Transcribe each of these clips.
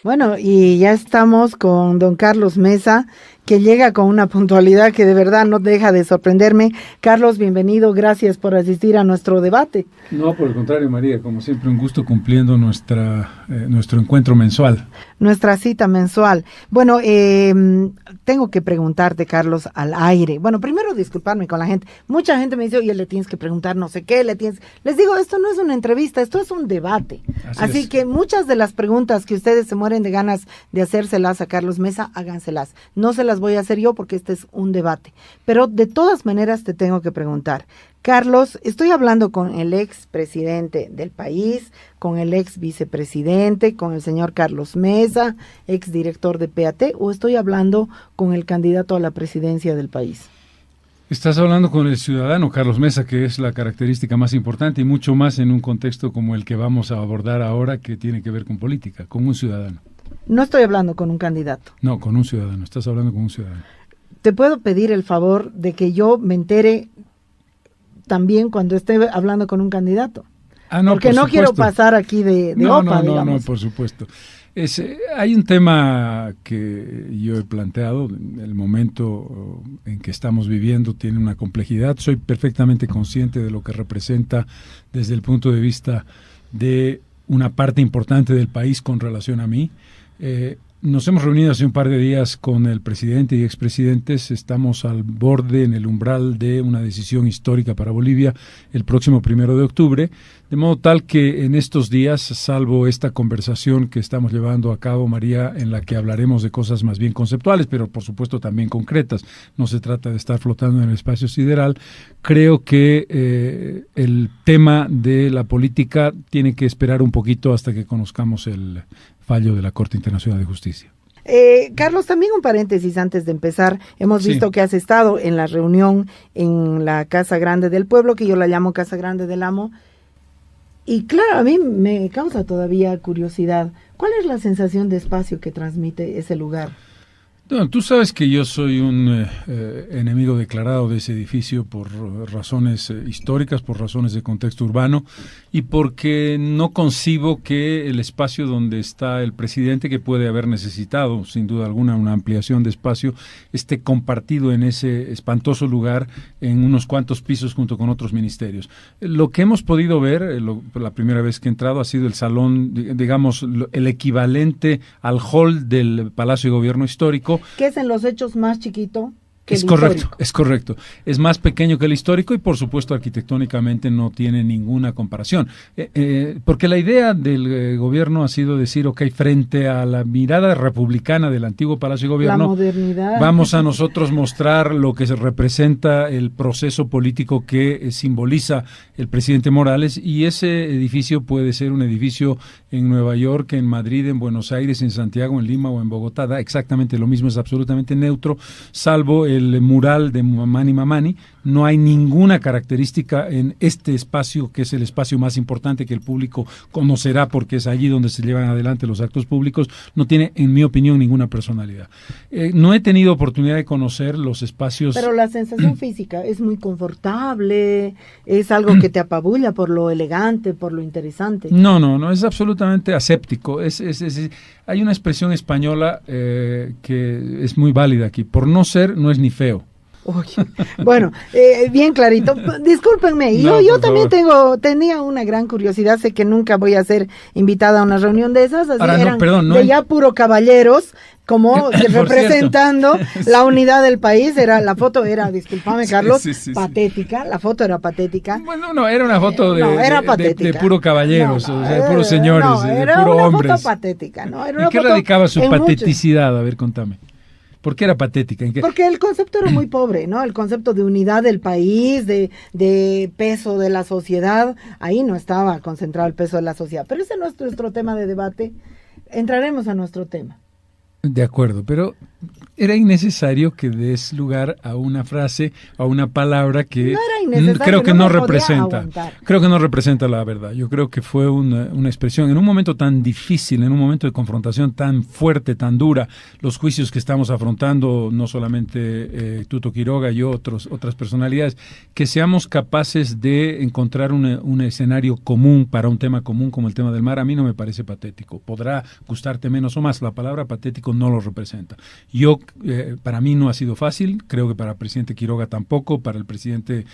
Bueno, y ya estamos con don Carlos Mesa, que llega con una puntualidad que de verdad no deja de sorprenderme. Carlos, bienvenido, gracias por asistir a nuestro debate. No, por el contrario, María, como siempre, un gusto cumpliendo nuestro encuentro mensual. Nuestra cita mensual. Bueno, tengo que preguntarte, Carlos, al aire. Bueno, primero disculparme con la gente. Mucha gente me dice, oye, le tienes que preguntar no sé qué, Les digo, esto no es una entrevista, esto es un debate. Así que muchas de las preguntas que ustedes se mueren de ganas de hacérselas a Carlos Mesa, háganselas. No se las voy a hacer yo porque este es un debate. Pero de todas maneras te tengo que preguntar. Carlos, estoy hablando con el ex presidente del país, con el ex vicepresidente, con el señor Carlos Mesa, ex director de PAT, o estoy hablando con el candidato a la presidencia del país. Estás hablando con el ciudadano Carlos Mesa, que es la característica más importante y mucho más en un contexto como el que vamos a abordar ahora, que tiene que ver con política, con un ciudadano. No estoy hablando con un candidato. No, con un ciudadano, estás hablando con un ciudadano. ¿Te puedo pedir el favor de que yo me entere también cuando esté hablando con un candidato? No, porque no quiero pasar aquí de OPA, digamos. No, por supuesto. Hay un tema que yo he planteado, el momento en que estamos viviendo tiene una complejidad, soy perfectamente consciente de lo que representa desde el punto de vista de una parte importante del país con relación a mí. Nos hemos reunido hace un par de días con el presidente y expresidentes. Estamos al borde, en el umbral de una decisión histórica para Bolivia el próximo 1 de octubre, de modo tal que en estos días, salvo esta conversación que estamos llevando a cabo, María, en la que hablaremos de cosas más bien conceptuales, pero por supuesto también concretas, no se trata de estar flotando en el espacio sideral, creo que el tema de la política tiene que esperar un poquito hasta que conozcamos el fallo de la Corte Internacional de Justicia. Carlos, también un paréntesis antes de empezar. Hemos visto que has estado en la reunión en la Casa Grande del Pueblo, que yo la llamo Casa Grande del Amo. Y claro, a mí me causa todavía curiosidad. ¿Cuál es la sensación de espacio que transmite ese lugar? No, tú sabes que yo soy un enemigo declarado de ese edificio por razones históricas, por razones de contexto urbano y porque no concibo que el espacio donde está el presidente, que puede haber necesitado sin duda alguna una ampliación de espacio, esté compartido en ese espantoso lugar en unos cuantos pisos junto con otros ministerios. Lo que hemos podido ver, la primera vez que he entrado, ha sido el salón, digamos, el equivalente al hall del Palacio de Gobierno Histórico, que es en los hechos más chiquito que el histórico. Histórico. Es correcto. Es más pequeño que el histórico y por supuesto arquitectónicamente no tiene ninguna comparación. Porque la idea del gobierno ha sido decir, ok, frente a la mirada republicana del antiguo Palacio de Gobierno, la modernidad, vamos a nosotros mostrar lo que se representa el proceso político que simboliza el presidente Morales, y ese edificio puede ser un edificio en Nueva York, en Madrid, en Buenos Aires, en Santiago, en Lima o en Bogotá, da exactamente lo mismo, es absolutamente neutro, salvo el mural de Mani Mamani. No hay ninguna característica en este espacio, que es el espacio más importante que el público conocerá porque es allí donde se llevan adelante los actos públicos. No tiene, en mi opinión, ninguna personalidad. No he tenido oportunidad de conocer los espacios. Pero la sensación física es muy confortable, es algo que te apabulla por lo elegante, por lo interesante. No, es absolutamente aséptico. Hay una expresión española que es muy válida aquí. Por no ser, no es ni feo. Uy, bueno, bien clarito. Discúlpenme, yo también tenía una gran curiosidad. Sé que nunca voy a ser invitada a una reunión de esas, así ahora, eran de ya puro caballeros, como representando la unidad del país. La foto era, discúlpame Carlos, patética, la foto era patética. Bueno, no, era una foto de puro caballeros, o sea, de puros señores, de puro hombres. Era una foto patética, ¿no? Era ¿En qué radicaba su pateticidad? A ver, contame. ¿Por qué era patética? Porque el concepto era muy pobre, ¿no? El concepto de unidad del país, de peso de la sociedad, ahí no estaba concentrado el peso de la sociedad. Pero ese no es nuestro tema de debate. Entraremos a nuestro tema. De acuerdo, pero era innecesario que des lugar a una frase, a una palabra que creo que no representa. Creo que no representa la verdad. Yo creo que fue una expresión en un momento tan difícil, en un momento de confrontación tan fuerte, tan dura, los juicios que estamos afrontando, no solamente Tuto Quiroga y otras personalidades, que seamos capaces de encontrar un escenario común para un tema común como el tema del mar, a mí no me parece patético. Podrá gustarte menos o más, la palabra patético no lo representa. Para mí no ha sido fácil, creo que para el presidente Quiroga tampoco, para el presidente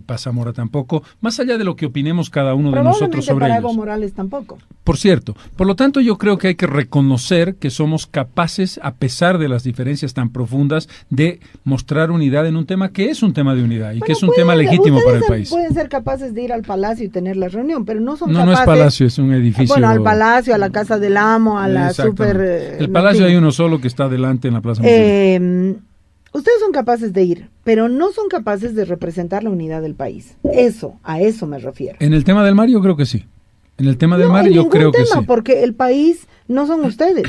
Paz Zamora tampoco, más allá de lo que opinemos cada uno de nosotros sobre para ellos. Evo Morales tampoco. Por cierto, por lo tanto yo creo que hay que reconocer que somos capaces, a pesar de las diferencias tan profundas, de mostrar unidad en un tema que es un tema de unidad y que es un tema legítimo para el país. Pueden ser capaces de ir al Palacio y tener la reunión, pero no son capaces. No es Palacio, es un edificio. Bueno, al Palacio, a la Casa del Amo, a la super... El Palacio hay uno solo que está adelante en la Plaza Municipal. Ustedes son capaces de ir, pero no son capaces de representar la unidad del país. A eso me refiero. En el tema del mar yo creo que sí. En el tema del mar yo creo que sí. Porque el país no son ustedes.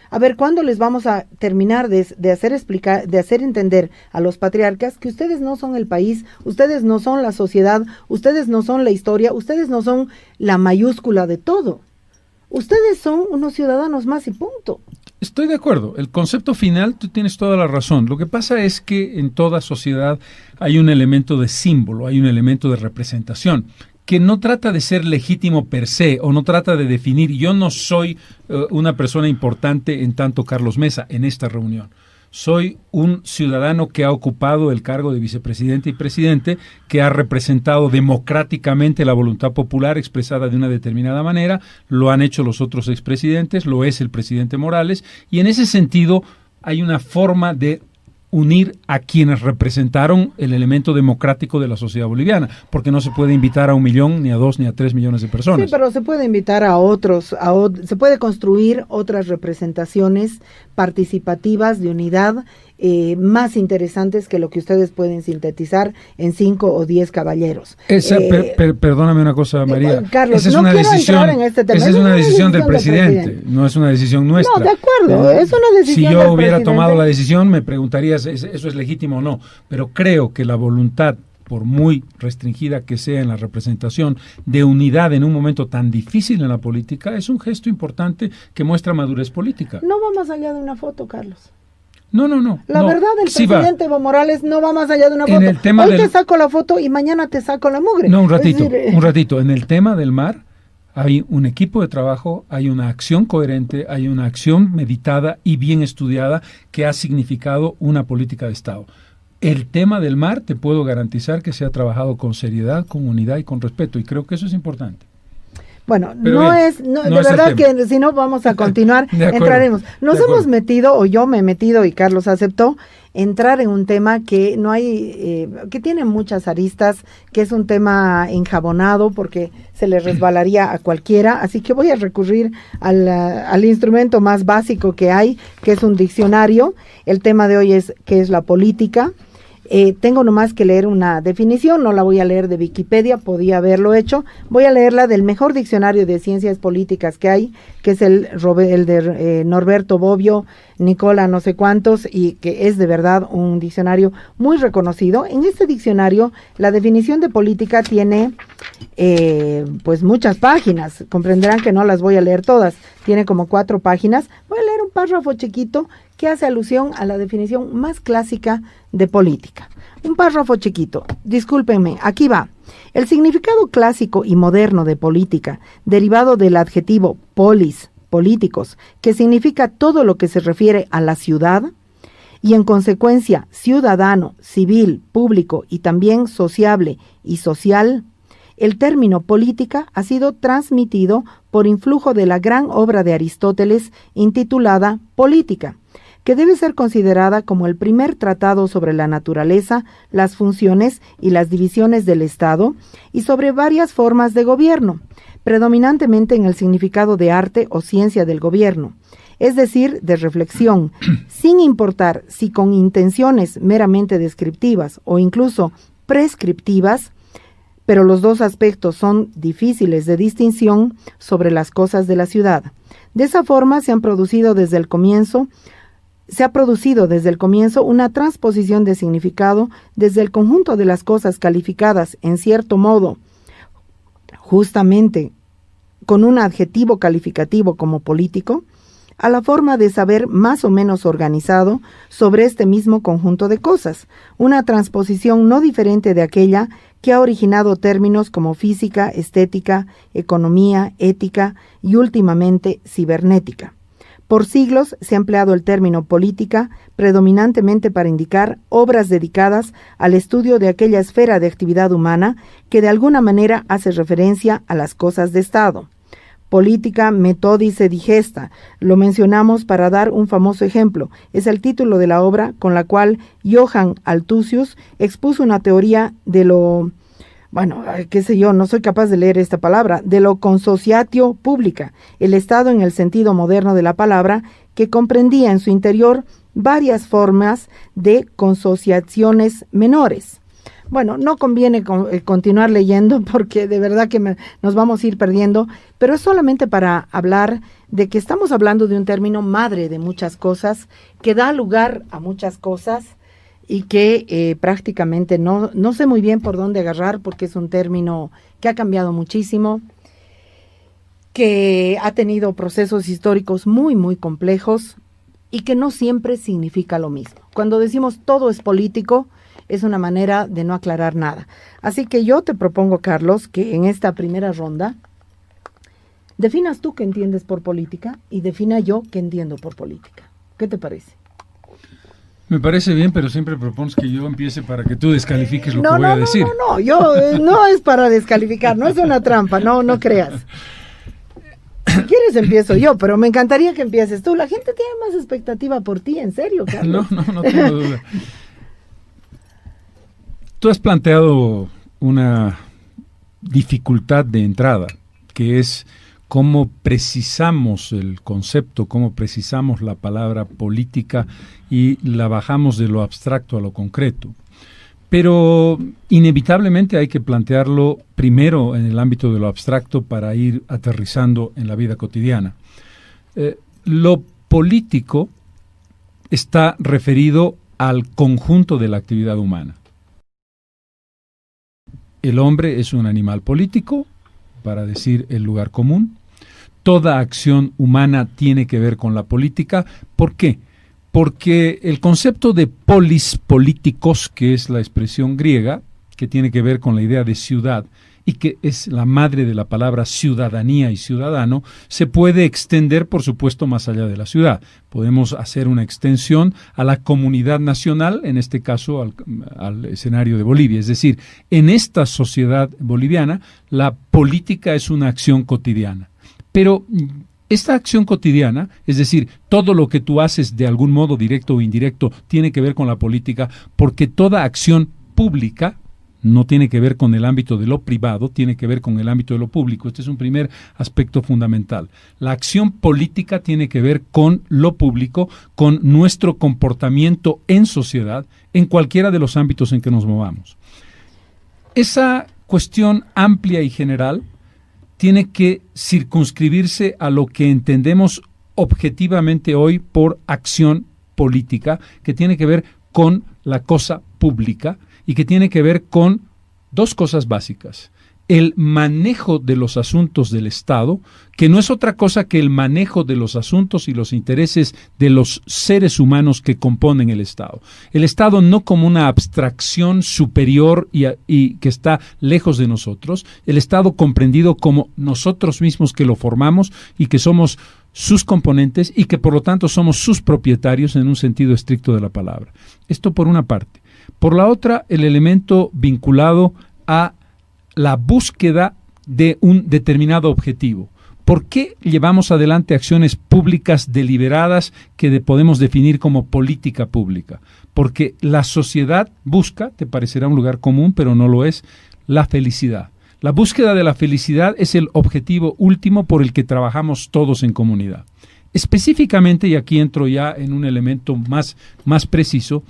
A ver, ¿cuándo les vamos a terminar de hacer entender a los patriarcas que ustedes no son el país, ustedes no son la sociedad, ustedes no son la historia, ustedes no son la mayúscula de todo? Ustedes son unos ciudadanos más y punto. Estoy de acuerdo. El concepto final, tú tienes toda la razón. Lo que pasa es que en toda sociedad hay un elemento de símbolo, hay un elemento de representación, que no trata de ser legítimo per se, o no trata de definir. Yo no soy una persona importante en tanto Carlos Mesa en esta reunión. Soy un ciudadano que ha ocupado el cargo de vicepresidente y presidente, que ha representado democráticamente la voluntad popular expresada de una determinada manera. Lo han hecho los otros expresidentes, lo es el presidente Morales, y en ese sentido hay una forma de unir a quienes representaron el elemento democrático de la sociedad boliviana, porque no se puede invitar a 1 millón, ni a 2, ni a 3 millones de personas. Sí, pero se puede invitar a otros, se puede construir otras representaciones participativas de unidad más interesantes que lo que ustedes pueden sintetizar en 5 o 10 caballeros. Perdóname una cosa, María. Carlos, esa es una decisión, esa es una decisión del presidente, no es una decisión nuestra. No, de acuerdo, es una decisión Si yo del hubiera presidente. tomado la decisión, me preguntarías, ¿eso es legítimo o no? Pero creo que la voluntad, por muy restringida que sea en la representación, de unidad en un momento tan difícil en la política, es un gesto importante que muestra madurez política. No va más allá de una foto, Carlos. No. La verdad, el presidente Evo Morales no va más allá de una foto. Hoy te saco la foto y mañana te saco la mugre. No, un ratito. En el tema del mar hay un equipo de trabajo, hay una acción coherente, hay una acción meditada y bien estudiada que ha significado una política de Estado. El tema del mar te puedo garantizar que se ha trabajado con seriedad, con unidad y con respeto, y creo que eso es importante. Bueno, de verdad que si no vamos a continuar, entraremos. Nos hemos metido, o yo me he metido y Carlos aceptó, entrar en un tema que no hay, que tiene muchas aristas, que es un tema enjabonado porque se le resbalaría a cualquiera, así que voy a recurrir al instrumento más básico que hay, que es un diccionario. El tema de hoy es ¿qué es la política? Tengo nomás que leer una definición, no la voy a leer de Wikipedia, podía haberlo hecho, voy a leerla del mejor diccionario de ciencias políticas que hay, que es el de Norberto Bobbio, Nicola no sé cuántos, y que es de verdad un diccionario muy reconocido. En este diccionario la definición de política tiene pues muchas páginas, comprenderán que no las voy a leer todas, tiene como 4 páginas, voy a leer un párrafo chiquito que hace alusión a la definición más clásica de política. Un párrafo chiquito, discúlpenme, aquí va. El significado clásico y moderno de política, derivado del adjetivo polis, políticos, que significa todo lo que se refiere a la ciudad, y en consecuencia ciudadano, civil, público y también sociable y social. El término política ha sido transmitido por influjo de la gran obra de Aristóteles intitulada Política, que debe ser considerada como el primer tratado sobre la naturaleza, las funciones y las divisiones del Estado y sobre varias formas de gobierno, predominantemente en el significado de arte o ciencia del gobierno, es decir, de reflexión, sin importar si con intenciones meramente descriptivas o incluso prescriptivas, pero los dos aspectos son difíciles de distinción sobre las cosas de la ciudad. De esa forma se han producido desde el comienzo se ha producido desde el comienzo una transposición de significado desde el conjunto de las cosas calificadas, en cierto modo, justamente con un adjetivo calificativo como político, a la forma de saber más o menos organizado sobre este mismo conjunto de cosas, una transposición no diferente de aquella que ha originado términos como física, estética, economía, ética y últimamente cibernética. Por siglos se ha empleado el término política predominantemente para indicar obras dedicadas al estudio de aquella esfera de actividad humana que de alguna manera hace referencia a las cosas de Estado. Política metodice digesta, lo mencionamos para dar un famoso ejemplo. Es el título de la obra con la cual Johann Althusius expuso una teoría de lo, qué sé yo, no soy capaz de leer esta palabra, de lo consociatio publica, el Estado en el sentido moderno de la palabra, que comprendía en su interior varias formas de consociaciones menores. Bueno, no conviene continuar leyendo porque de verdad que nos vamos a ir perdiendo, pero es solamente para hablar de que estamos hablando de un término madre de muchas cosas, que da lugar a muchas cosas y que prácticamente no sé muy bien por dónde agarrar porque es un término que ha cambiado muchísimo, que ha tenido procesos históricos muy, muy complejos y que no siempre significa lo mismo. Cuando decimos todo es político, es una manera de no aclarar nada. Así que yo te propongo, Carlos, que en esta primera ronda definas tú qué entiendes por política y defina yo qué entiendo por política. ¿Qué te parece? Me parece bien, pero siempre propones que yo empiece para que tú descalifiques lo que voy a decir. No, yo no es para descalificar, no es una trampa, no creas. Si quieres empiezo yo, pero me encantaría que empieces tú. La gente tiene más expectativa por ti, en serio, Carlos. No tengo duda. Tú has planteado una dificultad de entrada, que es cómo precisamos el concepto, cómo precisamos la palabra política y la bajamos de lo abstracto a lo concreto. Pero inevitablemente hay que plantearlo primero en el ámbito de lo abstracto para ir aterrizando en la vida cotidiana. Lo político está referido al conjunto de la actividad humana. El hombre es un animal político, para decir el lugar común. Toda acción humana tiene que ver con la política. ¿Por qué? Porque el concepto de polis políticos, que es la expresión griega, que tiene que ver con la idea de ciudad, y que es la madre de la palabra ciudadanía y ciudadano, se puede extender, por supuesto, más allá de la ciudad. Podemos hacer una extensión a la comunidad nacional, en este caso al escenario de Bolivia. Es decir, en esta sociedad boliviana, la política es una acción cotidiana. Pero esta acción cotidiana, es decir, todo lo que tú haces de algún modo directo o indirecto, tiene que ver con la política, porque toda acción pública no tiene que ver con el ámbito de lo privado, tiene que ver con el ámbito de lo público. Este es un primer aspecto fundamental. La acción política tiene que ver con lo público, con nuestro comportamiento en sociedad, en cualquiera de los ámbitos en que nos movamos. Esa cuestión amplia y general tiene que circunscribirse a lo que entendemos objetivamente hoy por acción política, que tiene que ver con la cosa pública, y que tiene que ver con dos cosas básicas. El manejo de los asuntos del Estado, que no es otra cosa que el manejo de los asuntos y los intereses de los seres humanos que componen el Estado. El Estado no como una abstracción superior y que está lejos de nosotros, el Estado comprendido como nosotros mismos que lo formamos y que somos sus componentes y que por lo tanto somos sus propietarios en un sentido estricto de la palabra. Esto por una parte. Por la otra, el elemento vinculado a la búsqueda de un determinado objetivo. ¿Por qué llevamos adelante acciones públicas deliberadas que podemos definir como política pública? Porque la sociedad busca, te parecerá un lugar común, pero no lo es, la felicidad. La búsqueda de la felicidad es el objetivo último por el que trabajamos todos en comunidad. Específicamente, y aquí entro ya en un elemento más preciso,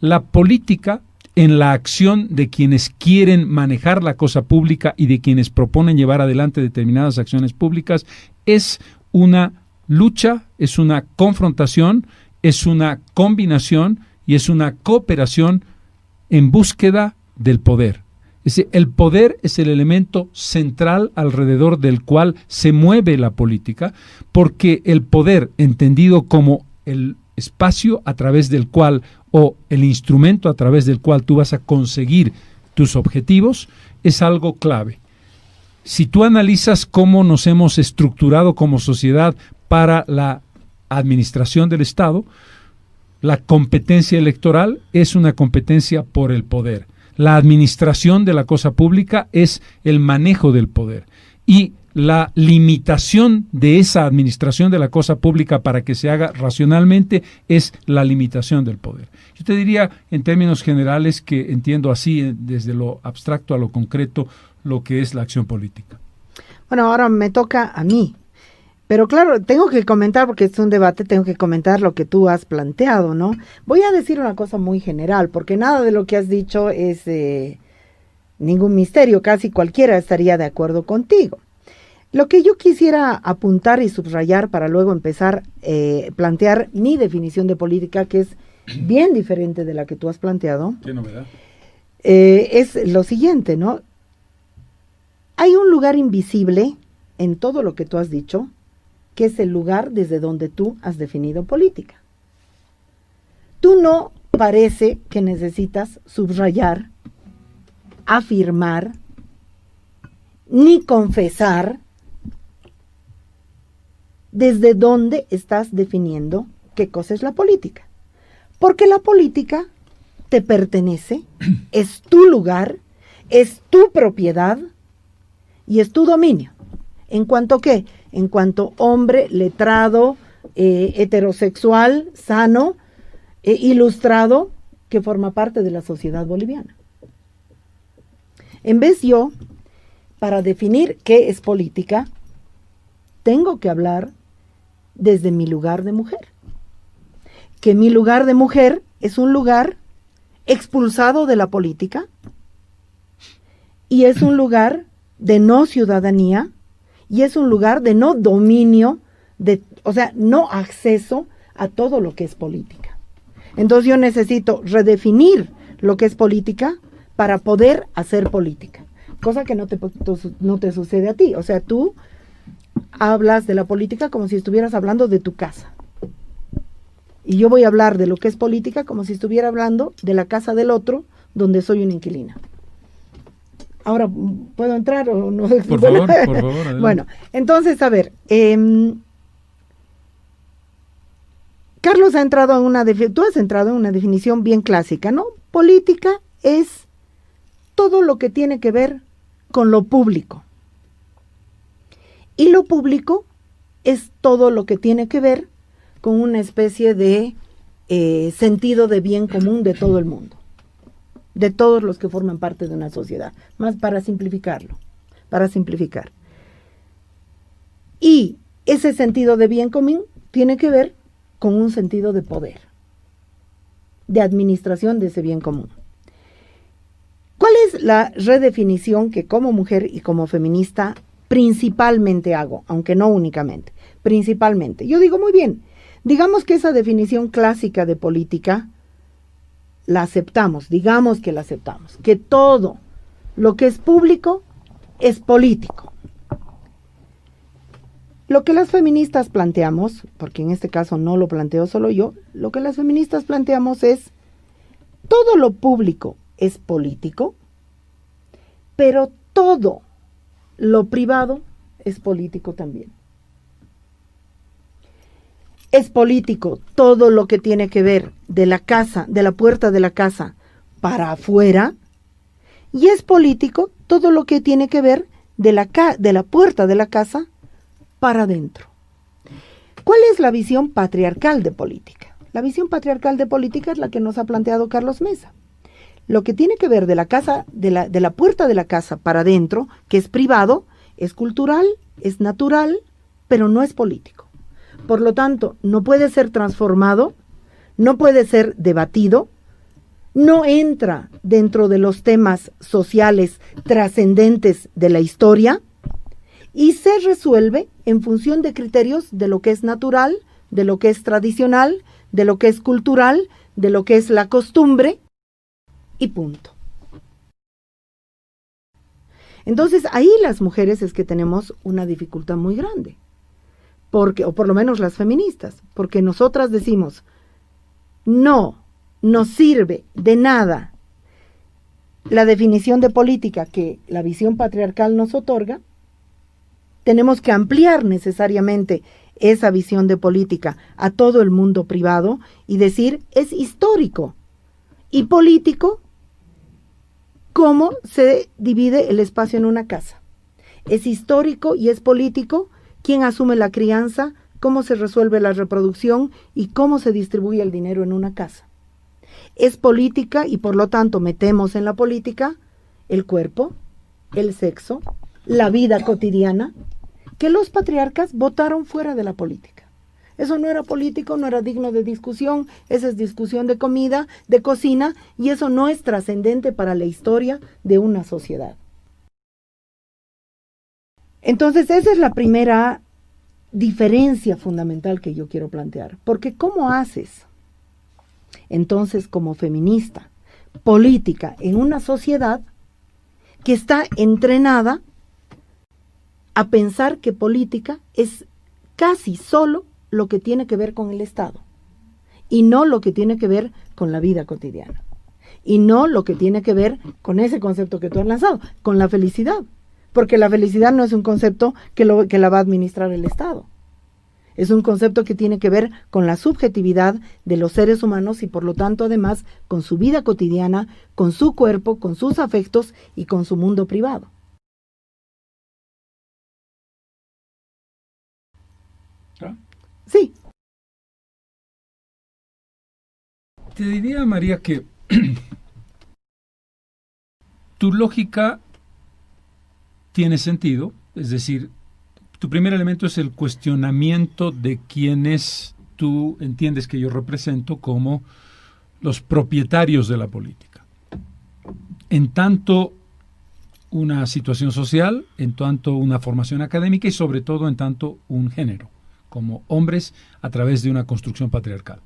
la política en la acción de quienes quieren manejar la cosa pública y de quienes proponen llevar adelante determinadas acciones públicas es una lucha, es una confrontación es una combinación y es una cooperación en búsqueda del poder. Es decir, el poder es el elemento central alrededor del cual se mueve la política, porque el poder, entendido como el espacio a través del cual, o el instrumento a través del cual tú vas a conseguir tus objetivos, es algo clave. Si tú analizas cómo nos hemos estructurado como sociedad para la administración del Estado, la competencia electoral es una competencia por el poder. La administración de la cosa pública es el manejo del poder. Y la limitación de esa administración de la cosa pública para que se haga racionalmente es la limitación del poder. Yo te diría, en términos generales, que entiendo así, desde lo abstracto a lo concreto, lo que es la acción política. Bueno, ahora me toca a mí. Pero claro, tengo que comentar, porque es un debate, tengo que comentar lo que tú has planteado, ¿no? Voy a decir una cosa muy general, porque nada de lo que has dicho es ningún misterio, casi cualquiera estaría de acuerdo contigo. Lo que yo quisiera apuntar y subrayar para luego empezar a plantear mi definición de política, que es bien diferente de la que tú has planteado. ¿Qué novedad? Es lo siguiente, ¿no? Hay un lugar invisible en todo lo que tú has dicho, que es el lugar desde donde tú has definido política. Tú no parece que necesitas subrayar, afirmar, ni confesar desde dónde estás definiendo qué cosa es la política. Porque la política te pertenece, es tu lugar, es tu propiedad y es tu dominio. ¿En cuanto a qué? En cuanto hombre letrado, heterosexual, sano, ilustrado, que forma parte de la sociedad boliviana. En vez yo, para definir qué es política, tengo que hablar desde mi lugar de mujer. Que mi lugar de mujer es un lugar expulsado de la política y es un lugar de no ciudadanía y es un lugar de no dominio, o sea, no acceso a todo lo que es política. Entonces yo necesito redefinir lo que es política para poder hacer política, cosa que no te sucede a ti. O sea, tú hablas de la política como si estuvieras hablando de tu casa. Y yo voy a hablar de lo que es política como si estuviera hablando de la casa del otro, donde soy una inquilina. Ahora, ¿puedo entrar o no? Por favor, por favor. Adelante. Bueno, entonces, a ver, Carlos ha entrado en tú has entrado en una definición bien clásica, ¿no? Política es todo lo que tiene que ver con lo público. Y lo público es todo lo que tiene que ver con una especie de sentido de bien común de todo el mundo, de todos los que forman parte de una sociedad, más para simplificarlo, para simplificar. Y ese sentido de bien común tiene que ver con un sentido de poder, de administración de ese bien común. ¿Cuál es la redefinición que como mujer y como feminista principalmente hago, aunque no únicamente, principalmente? Yo digo, muy bien, digamos que esa definición clásica de política la aceptamos, digamos que la aceptamos, que todo lo que es público es político. Lo que las feministas planteamos, porque en este caso no lo planteo solo yo, lo que las feministas planteamos es, todo lo público es político, pero todo lo privado es político también. Es político todo lo que tiene que ver de la casa, de la puerta de la casa para afuera, y es político todo lo que tiene que ver de la puerta de la casa para adentro. ¿Cuál es la visión patriarcal de política? La visión patriarcal de política es la que nos ha planteado Carlos Mesa. Lo que tiene que ver de la casa, de la puerta de la casa para adentro, que es privado, es cultural, es natural, pero no es político. Por lo tanto, no puede ser transformado, no puede ser debatido, no entra dentro de los temas sociales trascendentes de la historia y se resuelve en función de criterios de lo que es natural, de lo que es tradicional, de lo que es cultural, de lo que es la costumbre, y punto. Entonces, ahí las mujeres es que tenemos una dificultad muy grande, porque, o por lo menos las feministas, porque nosotras decimos, no nos sirve de nada la definición de política que la visión patriarcal nos otorga, tenemos que ampliar necesariamente esa visión de política a todo el mundo privado y decir, es histórico y político cómo se divide el espacio en una casa. Es histórico y es político quién asume la crianza, cómo se resuelve la reproducción y cómo se distribuye el dinero en una casa. Es política y por lo tanto metemos en la política el cuerpo, el sexo, la vida cotidiana, que los patriarcas votaron fuera de la política. Eso no era político, no era digno de discusión, esa es discusión de comida, de cocina, y eso no es trascendente para la historia de una sociedad. Entonces, esa es la primera diferencia fundamental que yo quiero plantear, porque ¿cómo haces entonces como feminista política en una sociedad que está entrenada a pensar que política es casi solo lo que tiene que ver con el Estado y no lo que tiene que ver con la vida cotidiana y no lo que tiene que ver con ese concepto que tú has lanzado, con la felicidad, porque la felicidad no es un concepto que la va a administrar el Estado. Es un concepto que tiene que ver con la subjetividad de los seres humanos y por lo tanto además con su vida cotidiana, con su cuerpo, con sus afectos y con su mundo privado. ¿Ah? Sí. Te diría, María, que tu lógica tiene sentido, es decir, tu primer elemento es el cuestionamiento de quienes tú entiendes que yo represento como los propietarios de la política. En tanto una situación social, en tanto una formación académica y sobre todo en tanto un género, como hombres a través de una construcción patriarcal.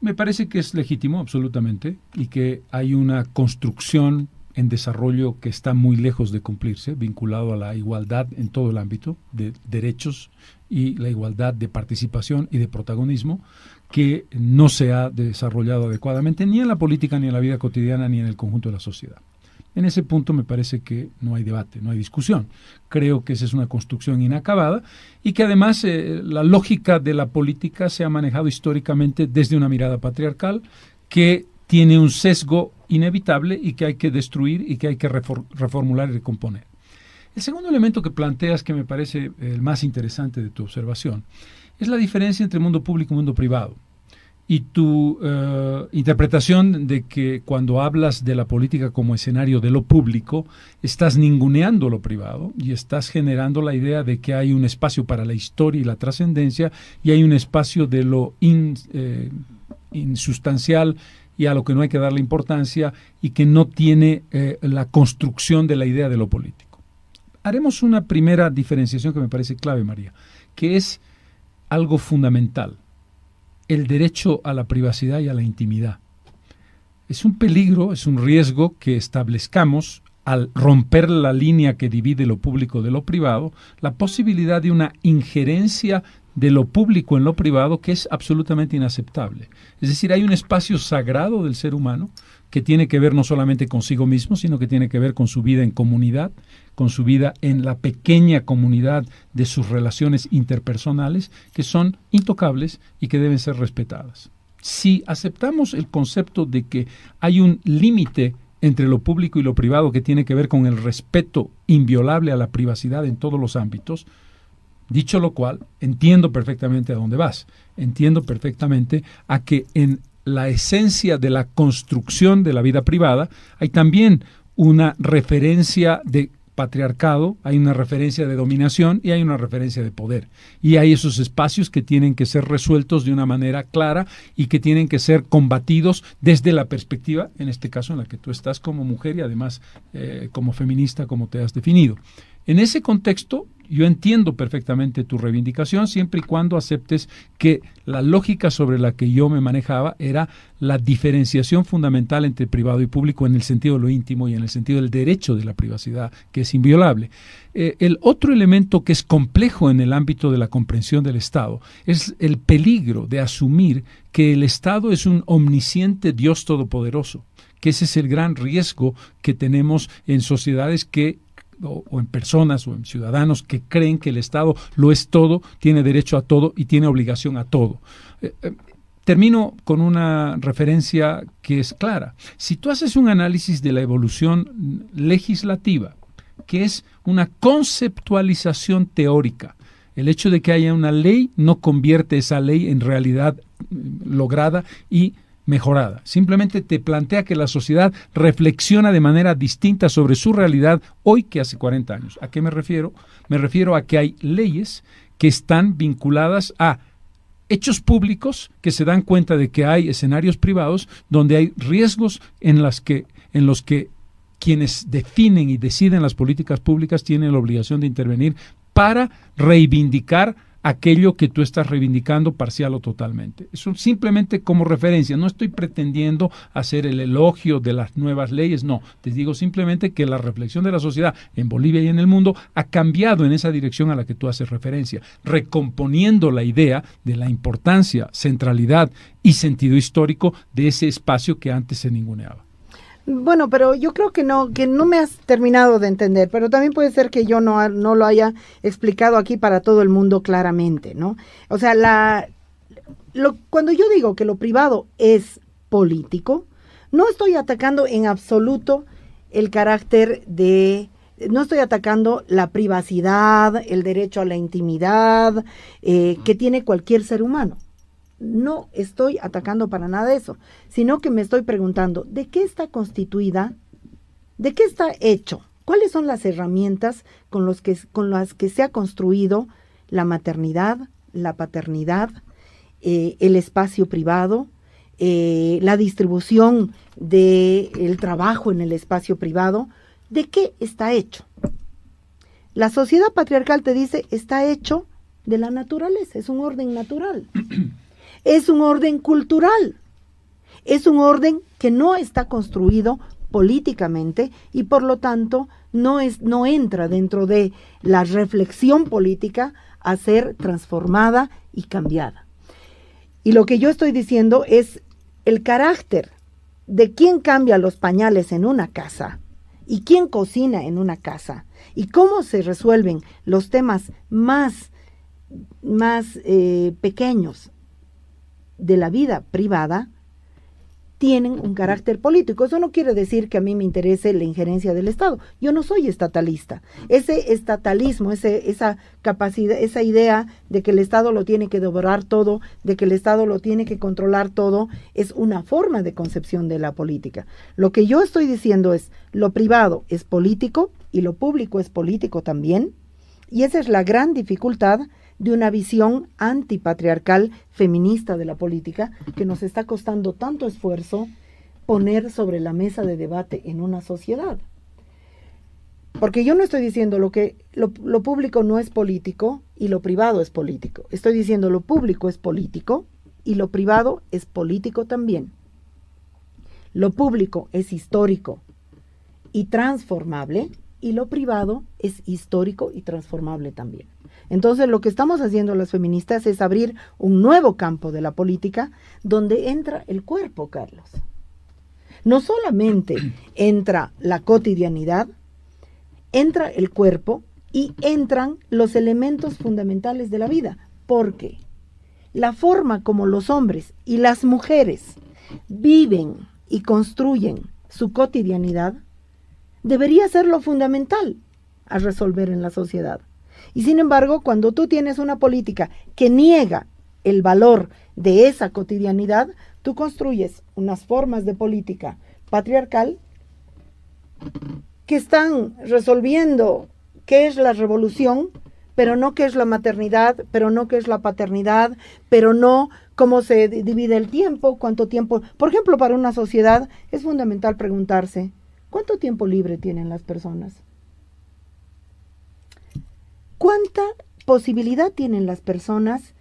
Me parece que es legítimo absolutamente y que hay una construcción en desarrollo que está muy lejos de cumplirse, vinculado a la igualdad en todo el ámbito de derechos y la igualdad de participación y de protagonismo, que no se ha desarrollado adecuadamente ni en la política, ni en la vida cotidiana, ni en el conjunto de la sociedad. En ese punto me parece que no hay debate, no hay discusión. Creo que esa es una construcción inacabada y que además la lógica de la política se ha manejado históricamente desde una mirada patriarcal que tiene un sesgo inevitable y que hay que destruir y que hay que reformular y recomponer. El segundo elemento que planteas, que me parece el más interesante de tu observación, es la diferencia entre mundo público y mundo privado. Y tu interpretación de que cuando hablas de la política como escenario de lo público, estás ninguneando lo privado y estás generando la idea de que hay un espacio para la historia y la trascendencia y hay un espacio de lo insustancial y a lo que no hay que darle importancia y que no tiene la construcción de la idea de lo político. Haremos una primera diferenciación que me parece clave, María, que es algo fundamental: el derecho a la privacidad y a la intimidad. Es un peligro, es un riesgo que establezcamos al romper la línea que divide lo público de lo privado, la posibilidad de una injerencia de lo público en lo privado que es absolutamente inaceptable. Es decir, hay un espacio sagrado del ser humano que tiene que ver no solamente consigo mismo, sino que tiene que ver con su vida en comunidad, con su vida en la pequeña comunidad de sus relaciones interpersonales, que son intocables y que deben ser respetadas. Si aceptamos el concepto de que hay un límite entre lo público y lo privado que tiene que ver con el respeto inviolable a la privacidad en todos los ámbitos, dicho lo cual, entiendo perfectamente a dónde vas. Entiendo perfectamente a que en la esencia de la construcción de la vida privada hay también una referencia de patriarcado, hay una referencia de dominación y hay una referencia de poder. Y hay esos espacios que tienen que ser resueltos de una manera clara y que tienen que ser combatidos desde la perspectiva, en este caso, en la que tú estás como mujer y además como feminista, como te has definido. En ese contexto, yo entiendo perfectamente tu reivindicación siempre y cuando aceptes que la lógica sobre la que yo me manejaba era la diferenciación fundamental entre privado y público en el sentido de lo íntimo y en el sentido del derecho de la privacidad, que es inviolable. El otro elemento que es complejo en el ámbito de la comprensión del Estado es el peligro de asumir que el Estado es un omnisciente Dios todopoderoso, que ese es el gran riesgo que tenemos en sociedades o en personas o en ciudadanos que creen que el Estado lo es todo, tiene derecho a todo y tiene obligación a todo. Termino con una referencia que es clara. Si tú haces un análisis de la evolución legislativa, que es una conceptualización teórica, el hecho de que haya una ley no convierte esa ley en realidad lograda y mejorada. Simplemente te plantea que la sociedad reflexiona de manera distinta sobre su realidad hoy que hace 40 años. ¿A qué me refiero? Me refiero a que hay leyes que están vinculadas a hechos públicos que se dan cuenta de que hay escenarios privados donde hay riesgos en los que quienes definen y deciden las políticas públicas tienen la obligación de intervenir para reivindicar aquello que tú estás reivindicando parcial o totalmente. Eso simplemente como referencia. No estoy pretendiendo hacer el elogio de las nuevas leyes, no. Te digo simplemente que la reflexión de la sociedad en Bolivia y en el mundo ha cambiado en esa dirección a la que tú haces referencia, recomponiendo la idea de la importancia, centralidad y sentido histórico de ese espacio que antes se ninguneaba. Bueno, pero yo creo que no me has terminado de entender, pero también puede ser que yo no lo haya explicado aquí para todo el mundo claramente, ¿no? O sea, cuando yo digo que lo privado es político, no estoy atacando en absoluto el carácter no estoy atacando la privacidad, el derecho a la intimidad que tiene cualquier ser humano. No estoy atacando para nada eso, sino que me estoy preguntando, ¿de qué está constituida? ¿De qué está hecho? ¿Cuáles son las herramientas con las que se ha construido la maternidad, la paternidad, el espacio privado, la distribución del trabajo en el espacio privado? ¿De qué está hecho? La sociedad patriarcal te dice, está hecho de la naturaleza, es un orden natural. Es un orden cultural, es un orden que no está construido políticamente y por lo tanto no entra dentro de la reflexión política a ser transformada y cambiada. Y lo que yo estoy diciendo es el carácter de quién cambia los pañales en una casa y quién cocina en una casa y cómo se resuelven los temas más pequeños de la vida privada, tienen un carácter político. Eso no quiere decir que a mí me interese la injerencia del Estado. Yo no soy estatalista. Ese estatalismo, esa capacidad, esa idea de que el Estado lo tiene que devorar todo, de que el Estado lo tiene que controlar todo, es una forma de concepción de la política. Lo que yo estoy diciendo es, lo privado es político y lo público es político también, y esa es la gran dificultad de una visión antipatriarcal feminista de la política que nos está costando tanto esfuerzo poner sobre la mesa de debate en una sociedad. Porque yo no estoy diciendo lo público no es político y lo privado es político. Estoy diciendo lo público es político y lo privado es político también. Lo público es histórico y transformable y lo privado es histórico y transformable también. Entonces, lo que estamos haciendo las feministas es abrir un nuevo campo de la política donde entra el cuerpo, Carlos. No solamente entra la cotidianidad, entra el cuerpo y entran los elementos fundamentales de la vida, porque la forma como los hombres y las mujeres viven y construyen su cotidianidad debería ser lo fundamental a resolver en la sociedad. Y sin embargo, cuando tú tienes una política que niega el valor de esa cotidianidad, tú construyes unas formas de política patriarcal que están resolviendo qué es la revolución, pero no qué es la maternidad, pero no qué es la paternidad, pero no cómo se divide el tiempo, cuánto tiempo. Por ejemplo, para una sociedad es fundamental preguntarse, ¿cuánto tiempo libre tienen las personas? ¿cuánta posibilidad tienen las personas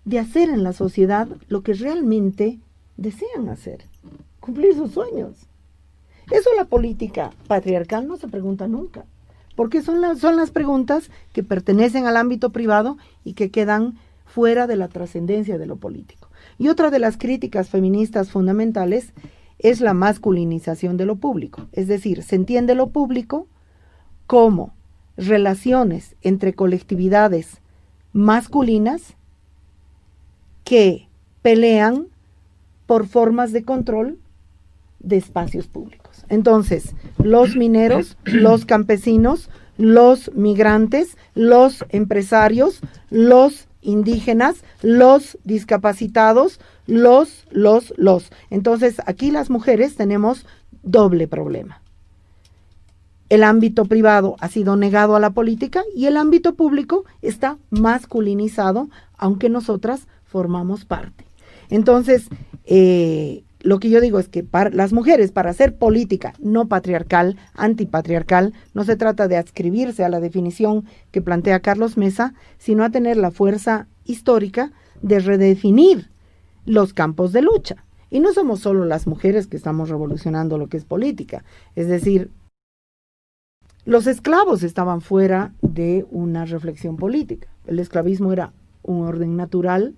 de hacer en la sociedad lo que realmente desean hacer? Cumplir sus sueños. Eso la política patriarcal no se pregunta nunca, porque son las preguntas que pertenecen al ámbito privado y que quedan fuera de la trascendencia de lo político. Y otra de las críticas feministas fundamentales es la masculinización de lo público, es decir, se entiende lo público como relaciones entre colectividades masculinas que pelean por formas de control de espacios públicos. Entonces, los mineros, los campesinos, los migrantes, los empresarios, los indígenas, los discapacitados, los. Entonces, aquí las mujeres tenemos doble problema. El ámbito privado ha sido negado a la política y el ámbito público está masculinizado, aunque nosotras formamos parte. Entonces, lo que yo digo es que para las mujeres, para hacer política no patriarcal, antipatriarcal, no se trata de adscribirse a la definición que plantea Carlos Mesa, sino a tener la fuerza histórica de redefinir los campos de lucha. Y no somos solo las mujeres que estamos revolucionando lo que es política, es decir, los esclavos estaban fuera de una reflexión política. El esclavismo era un orden natural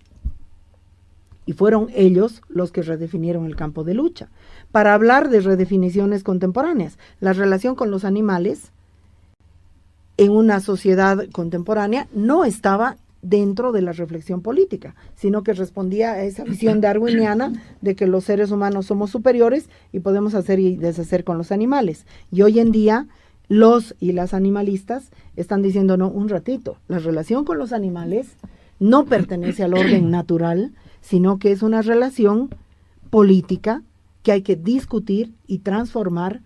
y fueron ellos los que redefinieron el campo de lucha. Para hablar de redefiniciones contemporáneas, la relación con los animales en una sociedad contemporánea no estaba dentro de la reflexión política, sino que respondía a esa visión darwiniana de que los seres humanos somos superiores y podemos hacer y deshacer con los animales. Y hoy en día los y las animalistas están diciendo, no, un ratito, la relación con los animales no pertenece al orden natural, sino que es una relación política que hay que discutir y transformar,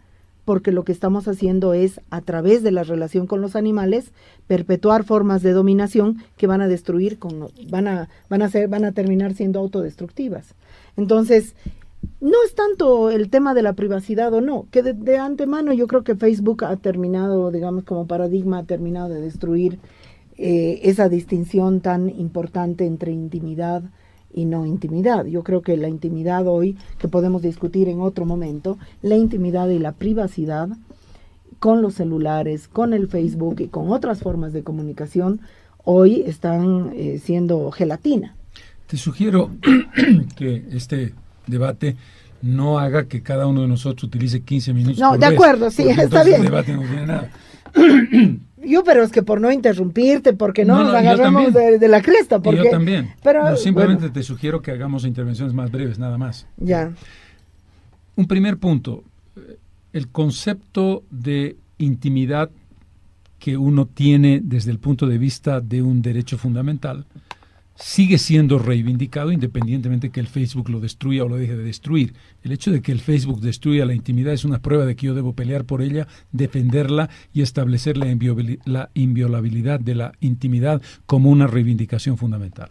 porque lo que estamos haciendo es, a través de la relación con los animales, perpetuar formas de dominación que van a destruir, van a terminar siendo autodestructivas. Entonces, no es tanto el tema de la privacidad o no, que de antemano yo creo que Facebook ha terminado, digamos, como paradigma, ha terminado de destruir esa distinción tan importante entre intimidad y no intimidad. Yo creo que la intimidad hoy, que podemos discutir en otro momento, la intimidad y la privacidad con los celulares, con el Facebook y con otras formas de comunicación, hoy están siendo gelatina. Te sugiero que este debate no haga que cada uno de nosotros utilice 15 minutos. No, de acuerdo, sí, está bien. El debate no tiene nada. Pero es que por no interrumpirte, porque no nos agarramos de la cresta. Porque, yo también. Pero, simplemente te sugiero que hagamos intervenciones más breves, nada más. Ya. Un primer punto, el concepto de intimidad que uno tiene desde el punto de vista de un derecho fundamental sigue siendo reivindicado independientemente que el Facebook lo destruya o lo deje de destruir. El hecho de que el Facebook destruya la intimidad es una prueba de que yo debo pelear por ella, defenderla y establecer la inviolabilidad de la intimidad como una reivindicación fundamental.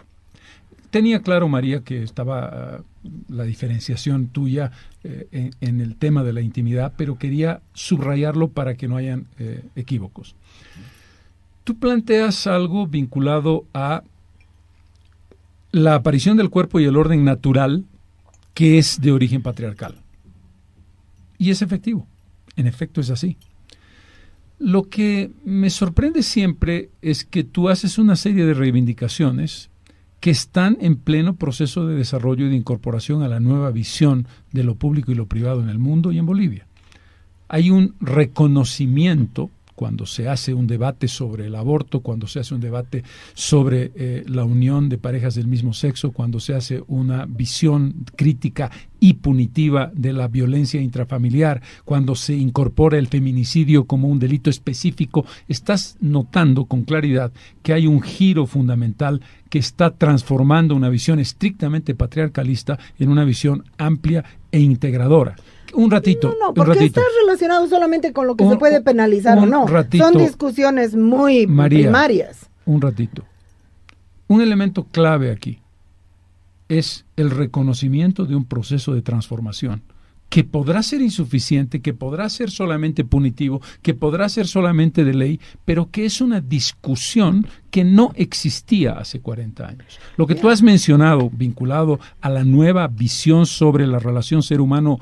Tenía claro, María, que estaba la diferenciación tuya en el tema de la intimidad, pero quería subrayarlo para que no hayan equívocos. Tú planteas algo vinculado a la aparición del cuerpo y el orden natural que es de origen patriarcal. Y es efectivo, en efecto es así. Lo que me sorprende siempre es que tú haces una serie de reivindicaciones que están en pleno proceso de desarrollo y de incorporación a la nueva visión de lo público y lo privado en el mundo y en Bolivia. Hay un reconocimiento cuando se hace un debate sobre el aborto, cuando se hace un debate sobre la unión de parejas del mismo sexo, cuando se hace una visión crítica y punitiva de la violencia intrafamiliar, cuando se incorpora el feminicidio como un delito específico, estás notando con claridad que hay un giro fundamental que está transformando una visión estrictamente patriarcalista en una visión amplia e integradora. Un ratito. No, porque está relacionado solamente con lo que se puede penalizar o no. Ratito, son discusiones muy María, primarias. Un ratito. Un elemento clave aquí es el reconocimiento de un proceso de transformación que podrá ser insuficiente, que podrá ser solamente punitivo, que podrá ser solamente de ley, pero que es una discusión que no existía hace 40 años. Lo que tú has mencionado, vinculado a la nueva visión sobre la relación ser humano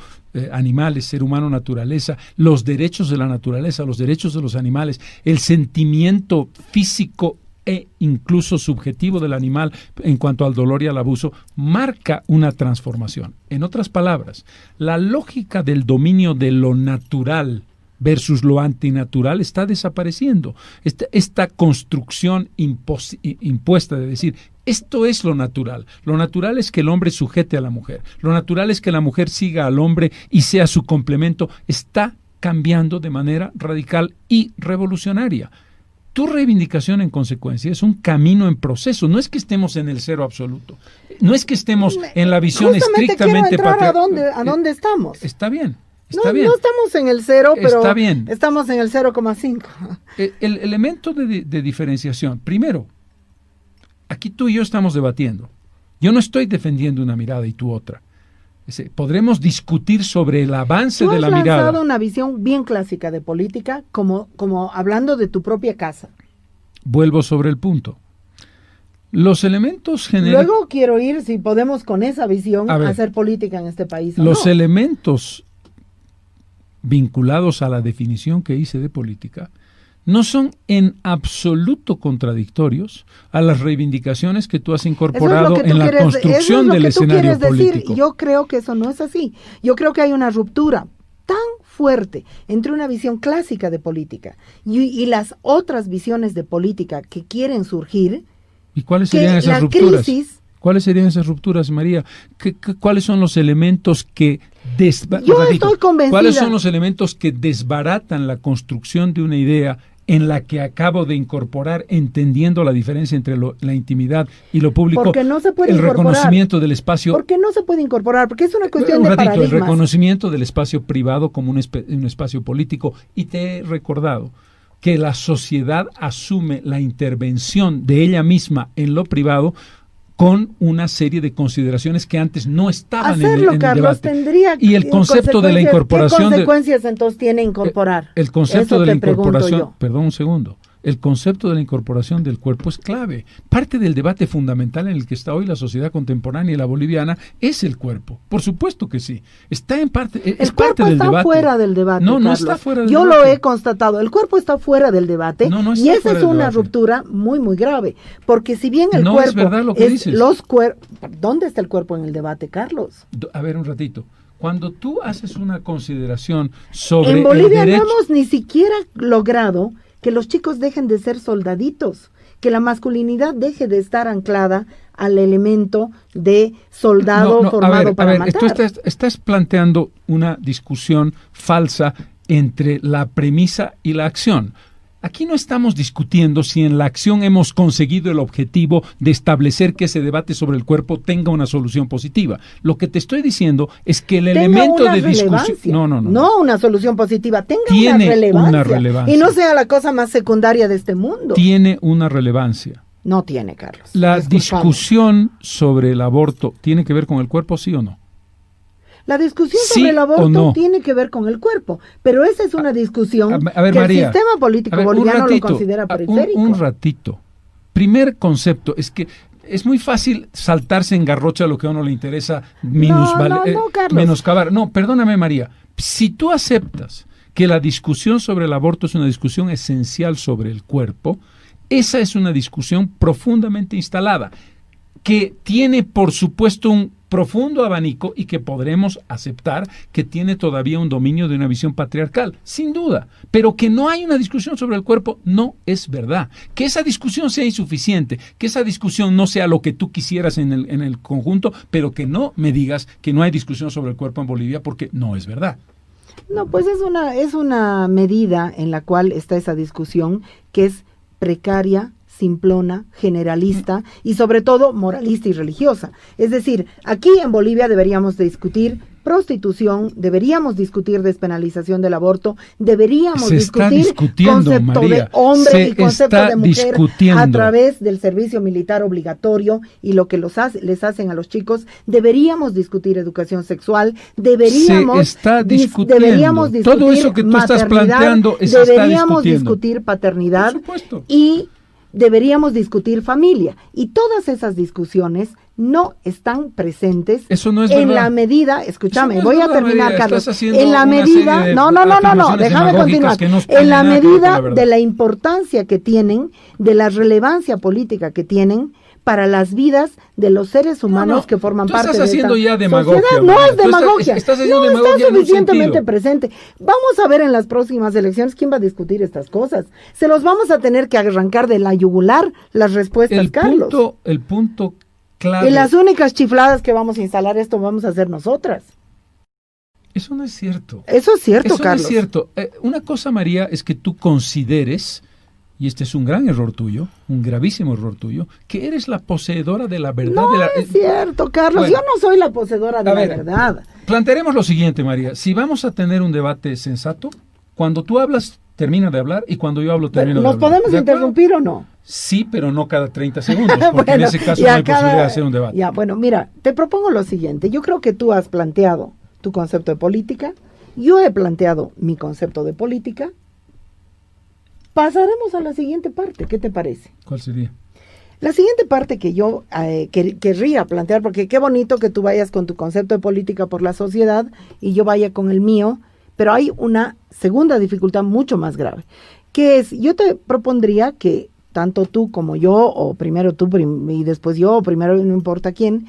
animales, ser humano naturaleza, los derechos de la naturaleza, los derechos de los animales, el sentimiento físico e incluso subjetivo del animal en cuanto al dolor y al abuso, marca una transformación. En otras palabras, la lógica del dominio de lo natural versus lo antinatural está desapareciendo. Esta construcción impuesta de decir, esto es lo natural. Lo natural es que el hombre sujete a la mujer. Lo natural es que la mujer siga al hombre y sea su complemento. Está cambiando de manera radical y revolucionaria. Tu reivindicación, en consecuencia, es un camino en proceso. No es que estemos en el cero absoluto. No es que estemos en la visión estrictamente patriarcal. ¿A dónde estamos? Está bien. Está bien. No estamos en el cero, pero está bien. Estamos en el 0,5. El elemento de diferenciación, primero, aquí tú y yo estamos debatiendo. Yo no estoy defendiendo una mirada y tú otra. Podremos discutir sobre el avance de la mirada. Tú has lanzado una visión bien clásica de política, como hablando de tu propia casa. Vuelvo sobre el punto. Los elementos generales... Luego quiero ir, si podemos, con esa visión, a hacer política en este país. Los elementos vinculados a la definición que hice de política no son en absoluto contradictorios a las reivindicaciones que tú has incorporado en la construcción del escenario político. Yo creo que eso no es así. Yo creo que hay una ruptura tan fuerte entre una visión clásica de política y las otras visiones de política que quieren surgir. ¿Y cuáles serían esas rupturas? ¿Cuáles serían esas rupturas, María? ¿Cuáles son los elementos que estoy convencida. ¿Cuáles son los elementos que desbaratan la construcción de una idea en la que acabo de incorporar, entendiendo la diferencia entre la intimidad y lo público? Porque no se puede incorporar. Reconocimiento del espacio. ¿Por qué no se puede incorporar? Porque es una cuestión de paradigmas. El reconocimiento del espacio privado como un espacio político. Y te he recordado que la sociedad asume la intervención de ella misma en lo privado con una serie de consideraciones que antes no estaban en el Carlos, debate. Y el concepto de la incorporación... ¿Qué consecuencias entonces tiene incorporar? El concepto de la incorporación... Perdón un segundo. El concepto de la incorporación del cuerpo es clave. Parte del debate fundamental en el que está hoy la sociedad contemporánea y la boliviana es el cuerpo. Por supuesto que sí. Está en parte, es parte del debate. El cuerpo está fuera del debate, No, Carlos. No está fuera del debate. Yo lo he constatado. El cuerpo está fuera del debate. No y esa es una ruptura muy, muy grave. Porque si bien el cuerpo... No es verdad lo que dices. ¿Dónde está el cuerpo en el debate, Carlos? A ver, un ratito. Cuando tú haces una consideración sobre en Bolivia el derecho... no hemos ni siquiera logrado que los chicos dejen de ser soldaditos, que la masculinidad deje de estar anclada al elemento de soldado formado para matar. Tú estás planteando una discusión falsa entre la premisa y la acción. Aquí no estamos discutiendo si en la acción hemos conseguido el objetivo de establecer que ese debate sobre el cuerpo tenga una solución positiva. Lo que te estoy diciendo es que el elemento de discusión... No una solución positiva, tiene una relevancia. Y no sea la cosa más secundaria de este mundo. Tiene una relevancia. No tiene, Carlos. La discusión sobre el aborto ¿tiene que ver con el cuerpo, sí o no? La discusión sobre el aborto tiene que ver con el cuerpo, pero esa es una discusión que María, el sistema político boliviano lo considera periférico. Un ratito. Primer concepto, es que es muy fácil saltarse en garrocha a lo que a uno le interesa menoscabar. No, perdóname, María. Si tú aceptas que la discusión sobre el aborto es una discusión esencial sobre el cuerpo, esa es una discusión profundamente instalada, que tiene, por supuesto, un profundo abanico y que podremos aceptar que tiene todavía un dominio de una visión patriarcal, sin duda, pero que no hay una discusión sobre el cuerpo no es verdad. Que esa discusión sea insuficiente, que esa discusión no sea lo que tú quisieras en el conjunto, pero que no me digas que no hay discusión sobre el cuerpo en Bolivia porque no es verdad. No, pues es una medida en la cual está esa discusión que es precaria, simplona, generalista y sobre todo moralista y religiosa. Es decir, aquí en Bolivia deberíamos discutir prostitución, deberíamos discutir despenalización del aborto, deberíamos discutir concepto María, de hombre y concepto de mujer a través del servicio militar obligatorio y lo que les hacen a los chicos. Deberíamos discutir educación sexual, deberíamos discutir todo eso que tú estás planteando, deberíamos discutir paternidad y deberíamos discutir familia. Y todas esas discusiones no están presentes en la medida, escúchame, voy a terminar, Carlos, en la medida, déjame continuar, en la medida de la importancia que tienen, de la relevancia política que tienen para las vidas de los seres humanos que forman parte de esta sociedad. No es demagogia, está suficientemente presente. Vamos a ver en las próximas elecciones quién va a discutir estas cosas. Se los vamos a tener que arrancar de la yugular las respuestas, Carlos. El punto clave. Y las únicas chifladas que vamos a instalar esto vamos a hacer nosotras. Eso no es cierto. Eso es cierto, Carlos. No es cierto. Una cosa, María, es que tú consideres, y este es un gran error tuyo, un gravísimo error tuyo, que eres la poseedora de la verdad. No es cierto, Carlos. Bueno, yo no soy la poseedora de la verdad. Plantearemos lo siguiente, María. Si vamos a tener un debate sensato, cuando tú hablas, termina de hablar, y cuando yo hablo, termino de hablar. ¿Nos podemos interrumpir o no? Sí, pero no cada 30 segundos, porque en ese caso no hay posibilidad de hacer un debate. Bueno, mira, te propongo lo siguiente. Yo creo que tú has planteado tu concepto de política, yo he planteado mi concepto de política. Pasaremos a la siguiente parte, ¿qué te parece? ¿Cuál sería? La siguiente parte que yo querría plantear, porque qué bonito que tú vayas con tu concepto de política por la sociedad y yo vaya con el mío, pero hay una segunda dificultad mucho más grave, que es, yo te propondría que tanto tú como yo, o primero tú y después yo, o primero no importa quién,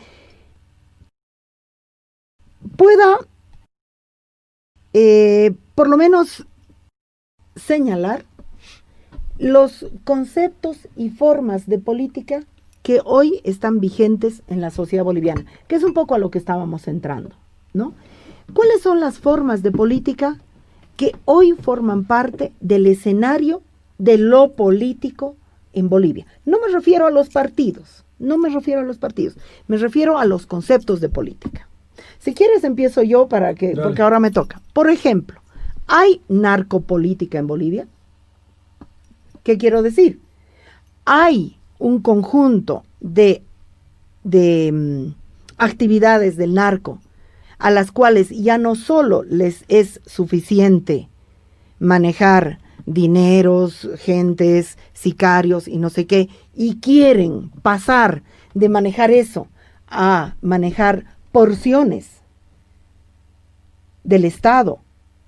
pueda por lo menos señalar los conceptos y formas de política que hoy están vigentes en la sociedad boliviana, que es un poco a lo que estábamos entrando, ¿no? ¿Cuáles son las formas de política que hoy forman parte del escenario de lo político en Bolivia? No me refiero a los partidos, me refiero a los conceptos de política. Si quieres empiezo yo porque ahora me toca. Por ejemplo, ¿hay narcopolítica en Bolivia? ¿Qué quiero decir? Hay un conjunto de actividades del narco a las cuales ya no solo les es suficiente manejar dineros, gentes, sicarios y no sé qué, y quieren pasar de manejar eso a manejar porciones del Estado,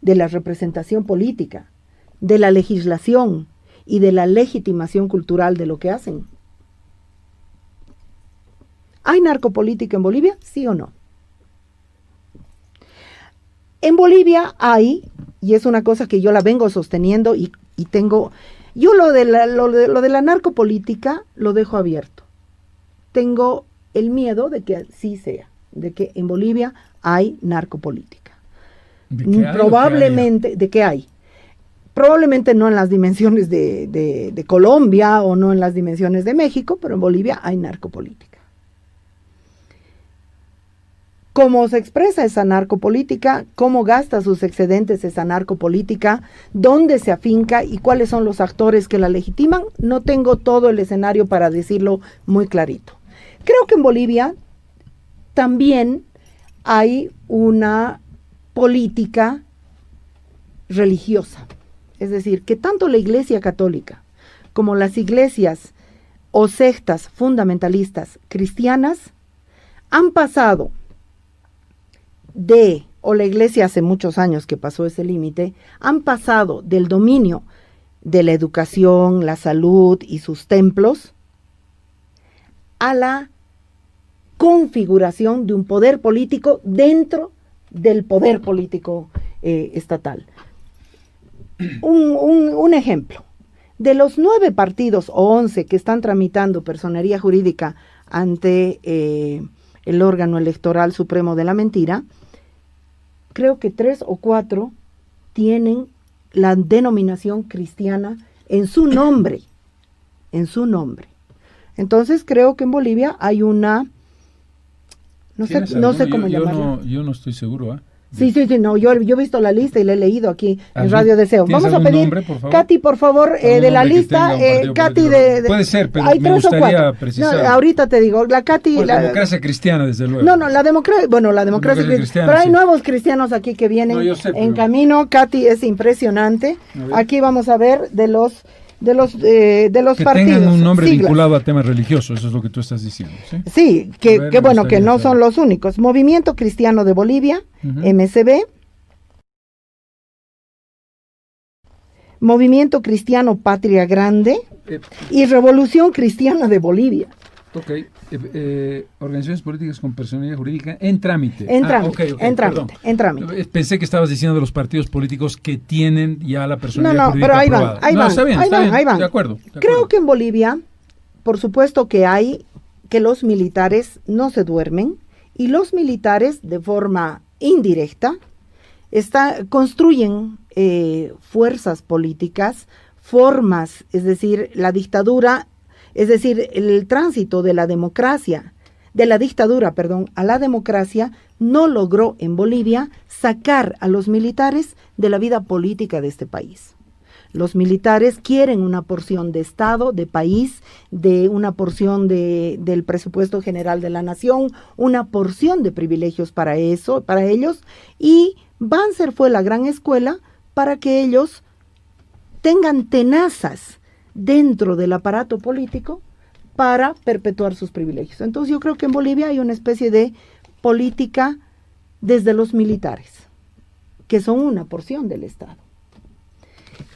de la representación política, de la legislación y de la legitimación cultural de lo que hacen. ¿Hay narcopolítica en Bolivia? ¿Sí o no? En Bolivia hay, y es una cosa que yo la vengo sosteniendo y tengo, yo lo de la narcopolítica lo dejo abierto. Tengo el miedo de que sí sea, de que en Bolivia hay narcopolítica. Probablemente, ¿de qué hay? Probablemente no en las dimensiones de Colombia o no en las dimensiones de México, pero en Bolivia hay narcopolítica. ¿Cómo se expresa esa narcopolítica? ¿Cómo gasta sus excedentes esa narcopolítica? ¿Dónde se afinca? ¿Y cuáles son los actores que la legitiman? No tengo todo el escenario para decirlo muy clarito. Creo que en Bolivia también hay una política religiosa. Es decir, que tanto la Iglesia Católica como las iglesias o sectas fundamentalistas cristianas han pasado o la Iglesia hace muchos años que pasó ese límite, han pasado del dominio de la educación, la salud y sus templos a la configuración de un poder político dentro del poder político estatal. Un ejemplo, de los 9 partidos o 11 que están tramitando personería jurídica ante el órgano electoral supremo de la mentira, creo que 3 o 4 tienen la denominación cristiana en su nombre. en su nombre. Entonces creo que en Bolivia hay una, no sé cómo llamarla. Yo no estoy seguro, ¿eh? Sí, no, yo he visto la lista y la he leído aquí en Radio Deseo. Vamos a pedir, nombre, por favor? Katy, por favor, de la lista, Katy puede ser, pero me gustaría precisar. No, ahorita te digo, la Katy... La democracia cristiana, desde luego. No, la democracia cristiana, pero hay nuevos cristianos aquí que vienen en camino. Katy es impresionante. Aquí vamos a ver de los que partidos. Tengan un nombre vinculado a temas religiosos, eso es lo que tú estás diciendo. Sí, que no son los únicos. Movimiento Cristiano de Bolivia, MCB. Movimiento Cristiano Patria Grande y Revolución Cristiana de Bolivia. Ok, organizaciones políticas con personalidad jurídica en trámite. En trámite. Pensé que estabas diciendo de los partidos políticos que tienen ya la personalidad jurídica pero aprobada. Ahí van. De acuerdo. Creo que en Bolivia, por supuesto que los militares no se duermen y los militares de forma indirecta construyen fuerzas políticas, formas, es decir, la dictadura. Es decir, el tránsito de la dictadura, a la democracia, no logró en Bolivia sacar a los militares de la vida política de este país. Los militares quieren una porción de Estado, de país, de una porción del presupuesto general de la nación, una porción de privilegios para ellos, y Banzer fue la gran escuela para que ellos tengan tenazas dentro del aparato político para perpetuar sus privilegios. Entonces yo creo que en Bolivia hay una especie de política desde los militares, que son una porción del Estado.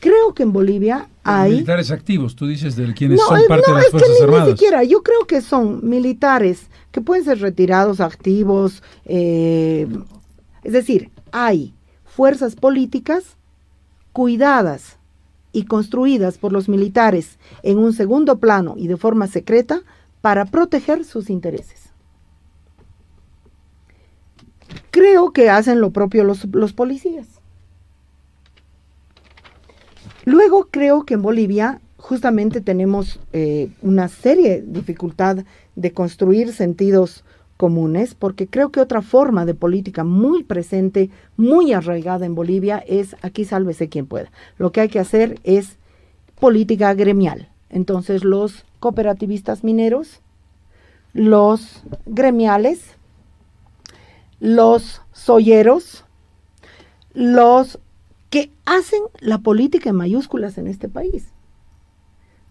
Creo que en Bolivia hay... Militares activos, tú dices, de quienes son parte de las Fuerzas Armadas. Ni siquiera, yo creo que son militares que pueden ser retirados, activos, es decir, hay fuerzas políticas cuidadas y construidas por los militares en un segundo plano y de forma secreta para proteger sus intereses. Creo que hacen lo propio los policías. Luego creo que en Bolivia justamente tenemos una seria dificultad de construir sentidos comunes, porque creo que otra forma de política muy presente, muy arraigada en Bolivia es aquí sálvese quien pueda. Lo que hay que hacer es política gremial. Entonces los cooperativistas mineros, los gremiales, los soyeros, los que hacen la política en mayúsculas en este país.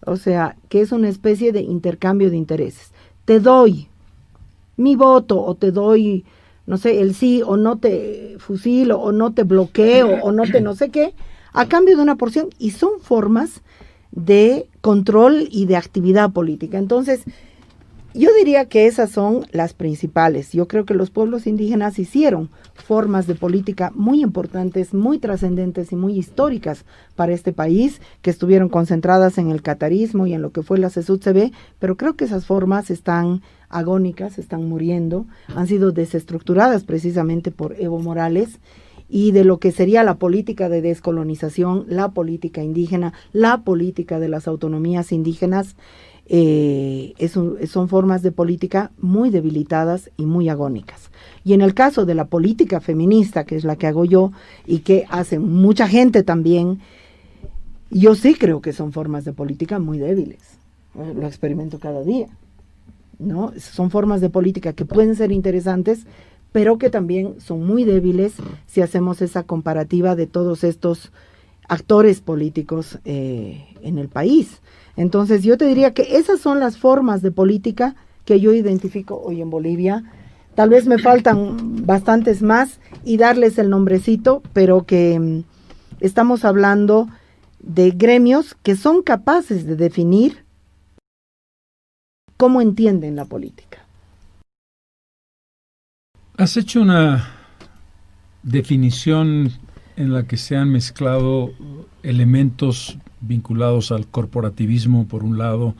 O sea, que es una especie de intercambio de intereses. Te doy mi voto o te doy, no sé, el sí o no te fusilo o no te bloqueo o no te no sé qué, a cambio de una porción, y son formas de control y de actividad política. Entonces, yo diría que esas son las principales. Yo creo que los pueblos indígenas hicieron formas de política muy importantes, muy trascendentes y muy históricas para este país, que estuvieron concentradas en el catarismo y en lo que fue la CSUCB, pero creo que esas formas están agónicas, están muriendo, han sido desestructuradas precisamente por Evo Morales, y de lo que sería la política de descolonización, la política indígena, la política de las autonomías indígenas, son formas de política muy debilitadas y muy agónicas. Y en el caso de la política feminista, que es la que hago yo y que hace mucha gente también, yo sí creo que son formas de política muy débiles. Lo experimento cada día, ¿no? Son formas de política que pueden ser interesantes, pero que también son muy débiles si hacemos esa comparativa de todos estos actores políticos en el país. Entonces yo te diría que esas son las formas de política que yo identifico hoy en Bolivia. Tal vez me faltan bastantes más y darles el nombrecito, pero que estamos hablando de gremios que son capaces de definir cómo entienden la política. Has hecho una definición en la que se han mezclado elementos vinculados al corporativismo por un lado,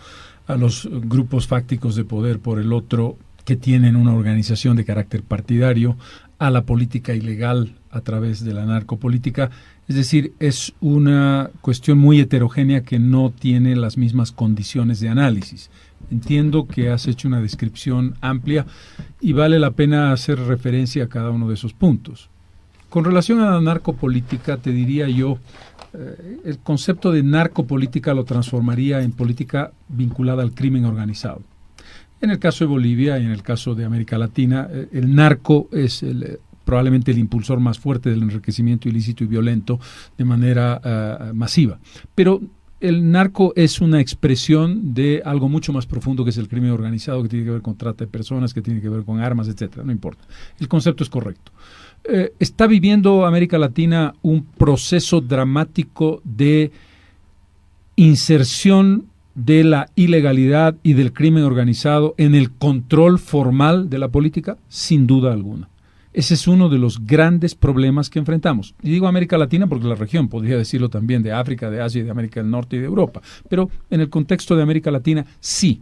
a los grupos fácticos de poder por el otro, que tienen una organización de carácter partidario, a la política ilegal a través de la narcopolítica. Es decir, es una cuestión muy heterogénea que no tiene las mismas condiciones de análisis. Entiendo que has hecho una descripción amplia y vale la pena hacer referencia a cada uno de esos puntos. Con relación a la narcopolítica, te diría yo, el concepto de narcopolítica lo transformaría en política vinculada al crimen organizado. En el caso de Bolivia y en el caso de América Latina, el narco es probablemente el impulsor más fuerte del enriquecimiento ilícito y violento de manera masiva. Pero el narco es una expresión de algo mucho más profundo que es el crimen organizado, que tiene que ver con trata de personas, que tiene que ver con armas, etcétera. No importa. El concepto es correcto. Está viviendo América Latina un proceso dramático de inserción de la ilegalidad y del crimen organizado en el control formal de la política, sin duda alguna. Ese es uno de los grandes problemas que enfrentamos. Y digo América Latina porque la región, podría decirlo también de África, de Asia, de América del Norte y de Europa. Pero en el contexto de América Latina, sí.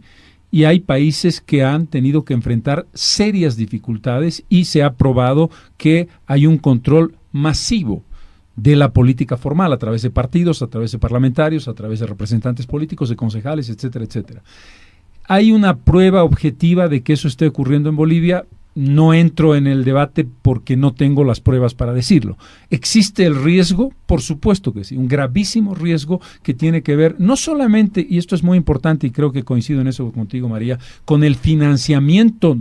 Y hay países que han tenido que enfrentar serias dificultades y se ha probado que hay un control masivo de la política formal a través de partidos, a través de parlamentarios, a través de representantes políticos, de concejales, etcétera, etcétera. Hay una prueba objetiva de que eso esté ocurriendo en Bolivia. No entro en el debate porque no tengo las pruebas para decirlo. ¿Existe el riesgo? Por supuesto que sí, un gravísimo riesgo que tiene que ver no solamente, y esto es muy importante y creo que coincido en eso contigo, María, con el financiamiento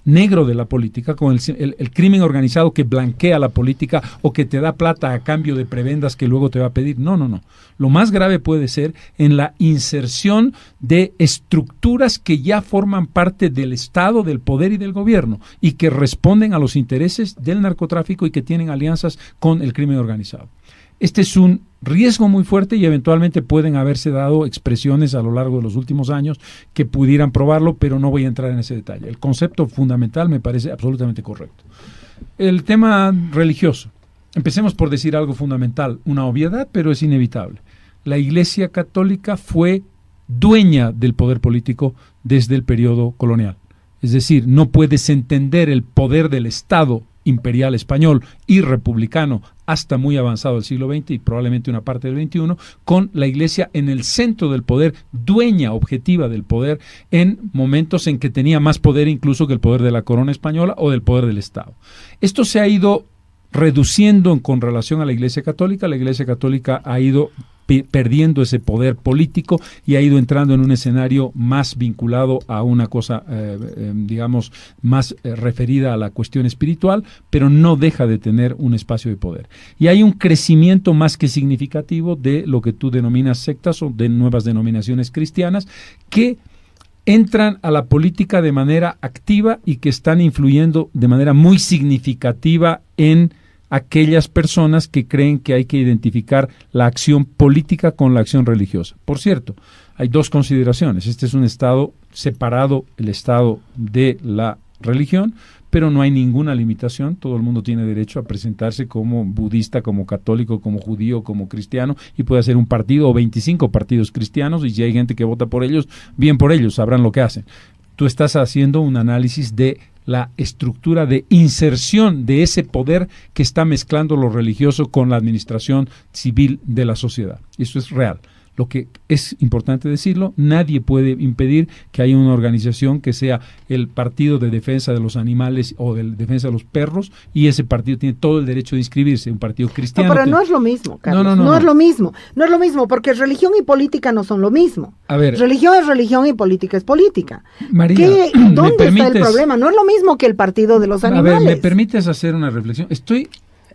negro de la política, con el crimen organizado que blanquea la política o que te da plata a cambio de prebendas que luego te va a pedir. No. Lo más grave puede ser en la inserción de estructuras que ya forman parte del Estado, del poder y del gobierno y que responden a los intereses del narcotráfico y que tienen alianzas con el crimen organizado. Este es un riesgo muy fuerte y eventualmente pueden haberse dado expresiones a lo largo de los últimos años que pudieran probarlo, pero no voy a entrar en ese detalle. El concepto fundamental me parece absolutamente correcto. El tema religioso. Empecemos por decir algo fundamental, una obviedad, pero es inevitable. La Iglesia Católica fue dueña del poder político desde el periodo colonial. Es decir, no puedes entender el poder del Estado imperial español y republicano hasta muy avanzado el siglo XX y probablemente una parte del XXI, con la Iglesia en el centro del poder, dueña objetiva del poder, en momentos en que tenía más poder incluso que el poder de la corona española o del poder del Estado. Esto se ha ido reduciendo con relación a la Iglesia Católica. La Iglesia Católica ha ido perdiendo ese poder político y ha ido entrando en un escenario más vinculado a una cosa, digamos, más referida a la cuestión espiritual, pero no deja de tener un espacio de poder. Y hay un crecimiento más que significativo de lo que tú denominas sectas o de nuevas denominaciones cristianas que entran a la política de manera activa y que están influyendo de manera muy significativa en aquellas personas que creen que hay que identificar la acción política con la acción religiosa. Por cierto, hay dos consideraciones. Este es un Estado separado, el Estado de la religión, pero no hay ninguna limitación. Todo el mundo tiene derecho a presentarse como budista, como católico, como judío, como cristiano, y puede hacer un partido o 25 partidos cristianos, y si hay gente que vota por ellos, bien por ellos, sabrán lo que hacen. Tú estás haciendo un análisis de la estructura de inserción de ese poder que está mezclando lo religioso con la administración civil de la sociedad. Eso es real. Lo que es importante decirlo, nadie puede impedir que haya una organización que sea el partido de defensa de los animales o de defensa de los perros, y ese partido tiene todo el derecho de inscribirse, un partido cristiano. No, pero no es lo mismo, Carlos. No es lo mismo. No es lo mismo, porque religión y política no son lo mismo. A ver, religión es religión y política es política. María, ¿dónde está el problema? No es lo mismo que el partido de los animales. A ver, ¿me permites hacer una reflexión?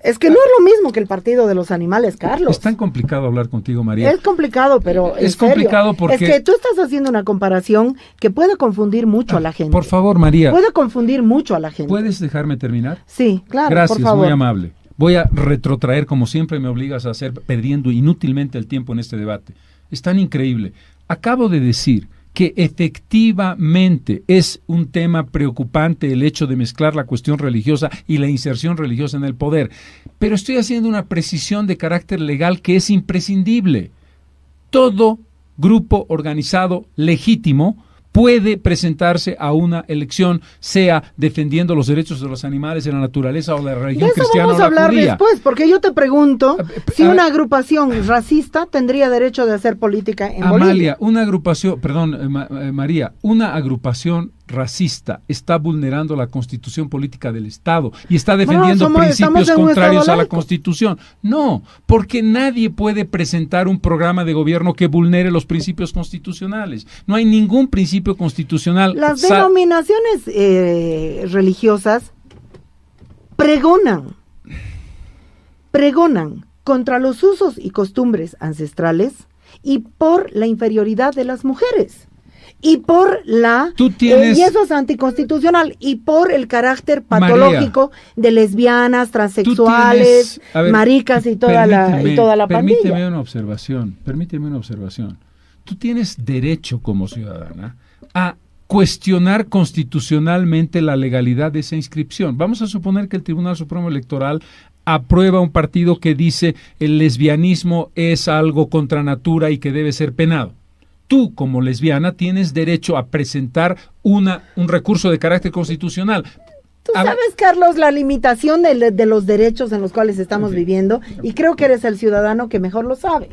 Es que no es lo mismo que el partido de los animales, Carlos. Es tan complicado hablar contigo, María. Es complicado, pero es complicado porque... Es que tú estás haciendo una comparación que puede confundir mucho a la gente. Por favor, María. Puede confundir mucho a la gente. ¿Puedes dejarme terminar? Sí, claro, gracias, por favor. Muy amable. Voy a retrotraer, como siempre me obligas a hacer, perdiendo inútilmente el tiempo en este debate. Es tan increíble. Acabo de decir que efectivamente es un tema preocupante el hecho de mezclar la cuestión religiosa y la inserción religiosa en el poder. Pero estoy haciendo una precisión de carácter legal que es imprescindible. Todo grupo organizado legítimo puede presentarse a una elección, sea defendiendo los derechos de los animales, de la naturaleza o de la religión cristiana o la judía. Vamos a hablar después, porque yo te pregunto si una agrupación racista tendría derecho de hacer política en Bolivia. María, una agrupación racista está vulnerando la Constitución política del Estado y está defendiendo principios contrarios a la Constitución. No, porque nadie puede presentar un programa de gobierno que vulnere los principios constitucionales. No hay ningún principio constitucional. Las denominaciones religiosas pregonan contra los usos y costumbres ancestrales y por la inferioridad de las mujeres. Y por y eso es anticonstitucional, y por el carácter patológico de lesbianas, transexuales, maricas y toda la pandilla. Permíteme una observación. Tú tienes derecho como ciudadana a cuestionar constitucionalmente la legalidad de esa inscripción. Vamos a suponer que el Tribunal Supremo Electoral aprueba un partido que dice el lesbianismo es algo contra natura y que debe ser penado. Tú, como lesbiana, tienes derecho a presentar un recurso de carácter constitucional. Tú sabes, Carlos, la limitación de los derechos en los cuales estamos viviendo, y creo que eres el ciudadano que mejor lo sabe.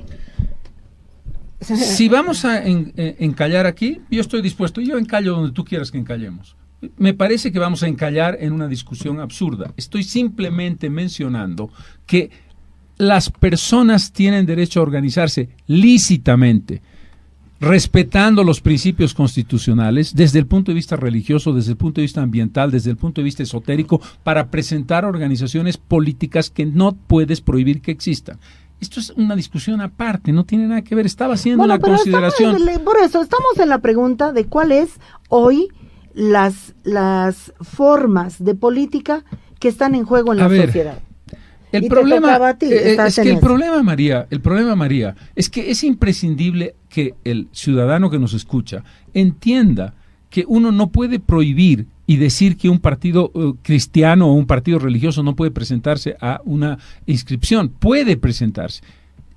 Si vamos a encallar aquí, yo estoy dispuesto, yo encallo donde tú quieras que encallemos. Me parece que vamos a encallar en una discusión absurda. Estoy simplemente mencionando que las personas tienen derecho a organizarse lícitamente, respetando los principios constitucionales desde el punto de vista religioso, desde el punto de vista ambiental, desde el punto de vista esotérico, para presentar organizaciones políticas que no puedes prohibir que existan. Esto es una discusión aparte, no tiene nada que ver, estaba haciendo una consideración. Por eso estamos en la pregunta de cuál es hoy las formas de política que están en juego en la sociedad. El problema, María, es que es imprescindible que el ciudadano que nos escucha entienda que uno no puede prohibir y decir que un partido cristiano o un partido religioso no puede presentarse a una inscripción. Puede presentarse.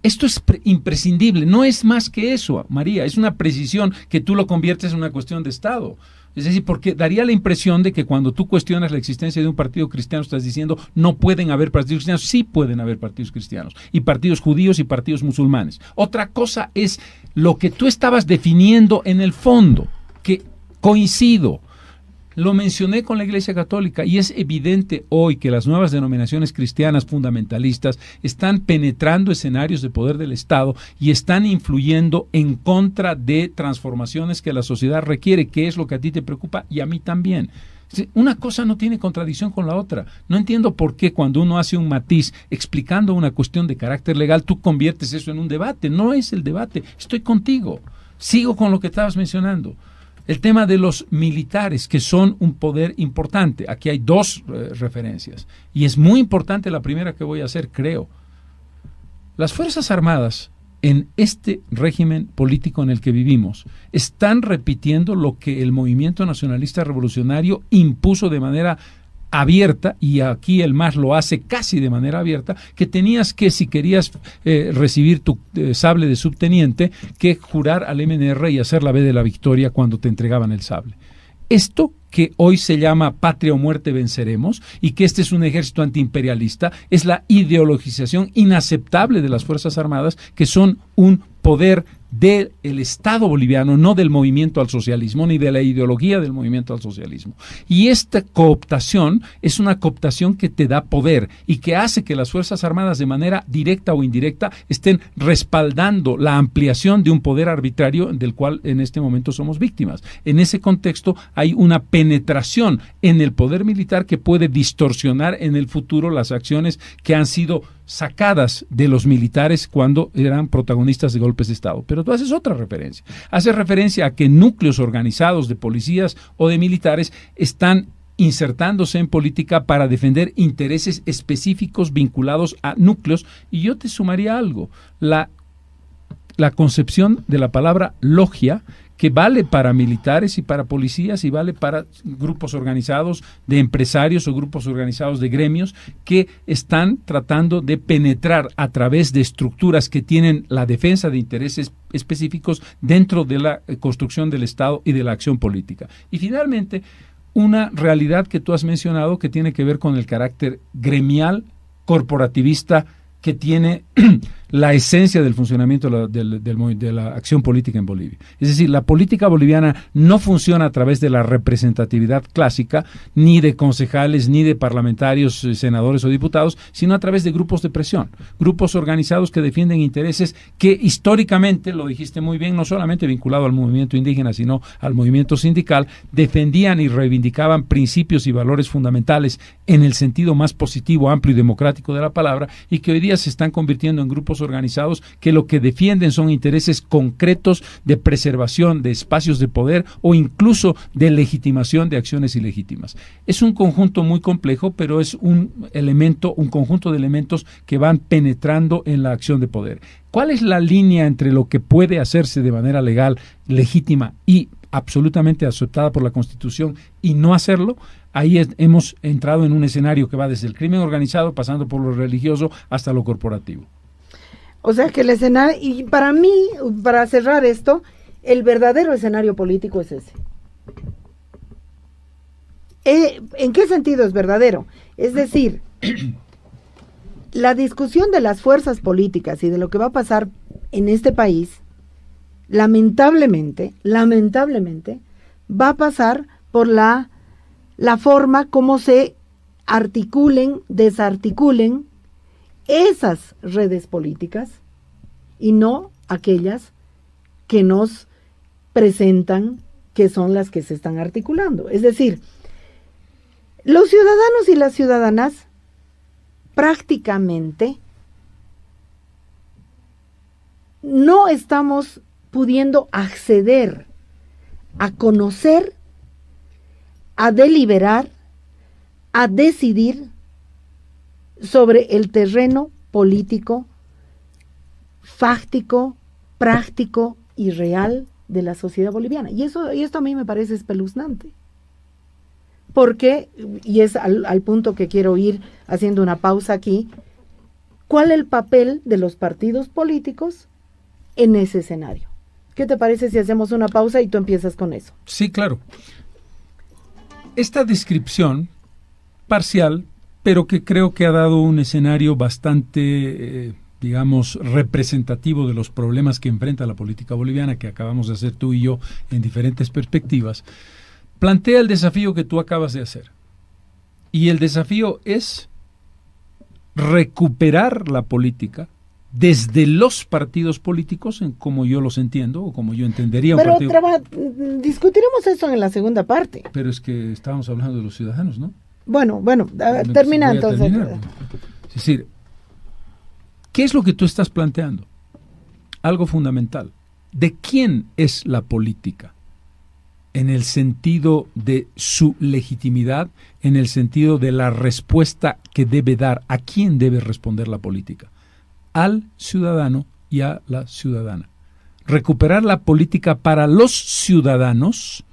Esto es imprescindible, no es más que eso, María, es una precisión que tú lo conviertes en una cuestión de Estado. Es decir, porque daría la impresión de que cuando tú cuestionas la existencia de un partido cristiano estás diciendo no pueden haber partidos cristianos. Sí pueden haber partidos cristianos y partidos judíos y partidos musulmanes. Otra cosa es lo que tú estabas definiendo en el fondo, que coincido. Lo mencioné con la Iglesia Católica y es evidente hoy que las nuevas denominaciones cristianas fundamentalistas están penetrando escenarios de poder del Estado y están influyendo en contra de transformaciones que la sociedad requiere, que es lo que a ti te preocupa y a mí también. Una cosa no tiene contradicción con la otra. No entiendo por qué cuando uno hace un matiz explicando una cuestión de carácter legal, tú conviertes eso en un debate. No es el debate. Estoy contigo. Sigo con lo que estabas mencionando. El tema de los militares, que son un poder importante. Aquí hay dos referencias. Y es muy importante la primera que voy a hacer, creo. Las Fuerzas Armadas, en este régimen político en el que vivimos, están repitiendo lo que el movimiento nacionalista revolucionario impuso de manera abierta, y aquí el MAS lo hace casi de manera abierta, que tenías que, si querías recibir tu sable de subteniente, que jurar al MNR y hacer la B de la victoria cuando te entregaban el sable. Esto que hoy se llama patria o muerte venceremos, y que este es un ejército antiimperialista, es la ideologización inaceptable de las Fuerzas Armadas, que son un poder del Estado boliviano, no del movimiento al socialismo, ni de la ideología del movimiento al socialismo. Y esta cooptación es una cooptación que te da poder y que hace que las Fuerzas Armadas, de manera directa o indirecta, estén respaldando la ampliación de un poder arbitrario del cual en este momento somos víctimas. En ese contexto hay una penetración en el poder militar que puede distorsionar en el futuro las acciones que han sido sacadas de los militares cuando eran protagonistas de golpes de Estado. Pero tú haces otra referencia. Haces referencia a que núcleos organizados de policías o de militares están insertándose en política para defender intereses específicos vinculados a núcleos. Y yo te sumaría algo. La concepción de la palabra logia, que vale para militares y para policías y vale para grupos organizados de empresarios o grupos organizados de gremios que están tratando de penetrar a través de estructuras que tienen la defensa de intereses específicos dentro de la construcción del Estado y de la acción política. Y finalmente, una realidad que tú has mencionado que tiene que ver con el carácter gremial, corporativista, que tiene la esencia del funcionamiento de la acción política en Bolivia. Es decir, la política boliviana no funciona a través de la representatividad clásica, ni de concejales, ni de parlamentarios, senadores o diputados, sino a través de grupos de presión, grupos organizados que defienden intereses que históricamente, lo dijiste muy bien, no solamente vinculado al movimiento indígena, sino al movimiento sindical, defendían y reivindicaban principios y valores fundamentales en el sentido más positivo, amplio y democrático de la palabra, y que hoy día se están convirtiendo en grupos organizados que lo que defienden son intereses concretos de preservación de espacios de poder o incluso de legitimación de acciones ilegítimas. Es un conjunto muy complejo, pero es un conjunto de elementos que van penetrando en la acción de poder. ¿Cuál es la línea entre lo que puede hacerse de manera legal, legítima y absolutamente aceptada por la Constitución y no hacerlo? Ahí hemos entrado en un escenario que va desde el crimen organizado, pasando por lo religioso hasta lo corporativo. O sea que el escenario, y para mí, para cerrar esto, el verdadero escenario político es ese. ¿En qué sentido es verdadero? Es decir, la discusión de las fuerzas políticas y de lo que va a pasar en este país, lamentablemente, va a pasar por la forma como se articulen, desarticulen esas redes políticas y no aquellas que nos presentan que son las que se están articulando. Es decir, los ciudadanos y las ciudadanas prácticamente no estamos pudiendo acceder a conocer, a deliberar, a decidir sobre el terreno político, fáctico, práctico y real de la sociedad boliviana. Y esto a mí me parece espeluznante. Porque, y es al punto que quiero ir haciendo una pausa aquí, ¿cuál es el papel de los partidos políticos en ese escenario? ¿Qué te parece si hacemos una pausa y tú empiezas con eso? Sí, claro. Esta descripción parcial, pero que creo que ha dado un escenario bastante, digamos, representativo de los problemas que enfrenta la política boliviana, que acabamos de hacer tú y yo en diferentes perspectivas, plantea el desafío que tú acabas de hacer. Y el desafío es recuperar la política desde los partidos políticos, en como yo los entiendo, o como yo entendería un partido. Pero discutiremos eso en la segunda parte. Pero es que estábamos hablando de los ciudadanos, ¿no? Bueno, termina entonces. Es decir, ¿qué es lo que tú estás planteando? Algo fundamental. ¿De quién es la política? En el sentido de su legitimidad, en el sentido de la respuesta que debe dar, ¿a quién debe responder la política? Al ciudadano y a la ciudadana. Recuperar la política para los ciudadanos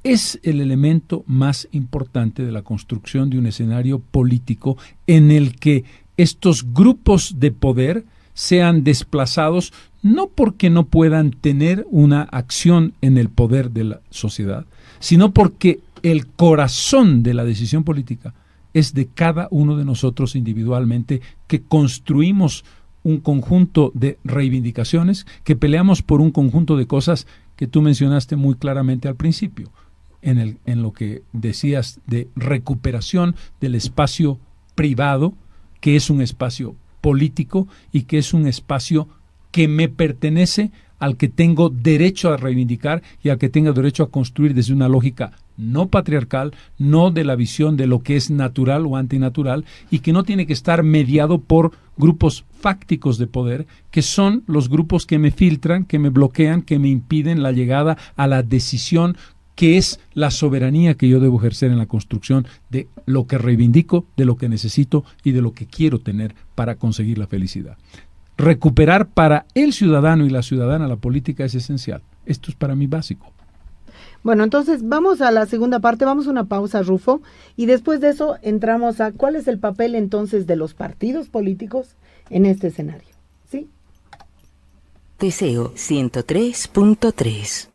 es el elemento más importante de la construcción de un escenario político en el que estos grupos de poder sean desplazados no porque no puedan tener una acción en el poder de la sociedad, sino porque el corazón de la decisión política es de cada uno de nosotros individualmente, que construimos un conjunto de reivindicaciones, que peleamos por un conjunto de cosas que tú mencionaste muy claramente al principio, en lo que decías de recuperación del espacio privado, que es un espacio político y que es un espacio que me pertenece, al que tengo derecho a reivindicar y al que tengo derecho a construir desde una lógica no patriarcal, no de la visión de lo que es natural o antinatural, y que no tiene que estar mediado por grupos fácticos de poder, que son los grupos que me filtran, que me bloquean, que me impiden la llegada a la decisión, que es la soberanía que yo debo ejercer en la construcción de lo que reivindico, de lo que necesito y de lo que quiero tener para conseguir la felicidad. Recuperar para el ciudadano y la ciudadana la política es esencial. Esto es para mí básico. Bueno, entonces vamos a la segunda parte, vamos a una pausa, Rufo, y después de eso entramos a cuál es el papel entonces de los partidos políticos en este escenario. ¿Sí? Deseo 103.3.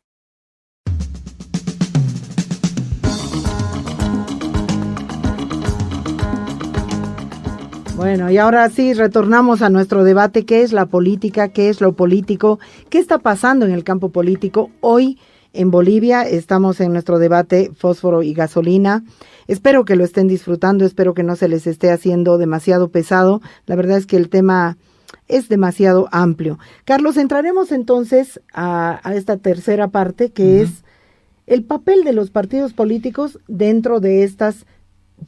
Bueno, y ahora sí retornamos a nuestro debate, ¿qué es la política? ¿Qué es lo político? ¿Qué está pasando en el campo político? Hoy en Bolivia estamos en nuestro debate fósforo y gasolina. Espero que lo estén disfrutando, espero que no se les esté haciendo demasiado pesado. La verdad es que el tema es demasiado amplio. Carlos, entraremos entonces a esta tercera parte, que es el papel de los partidos políticos dentro de estas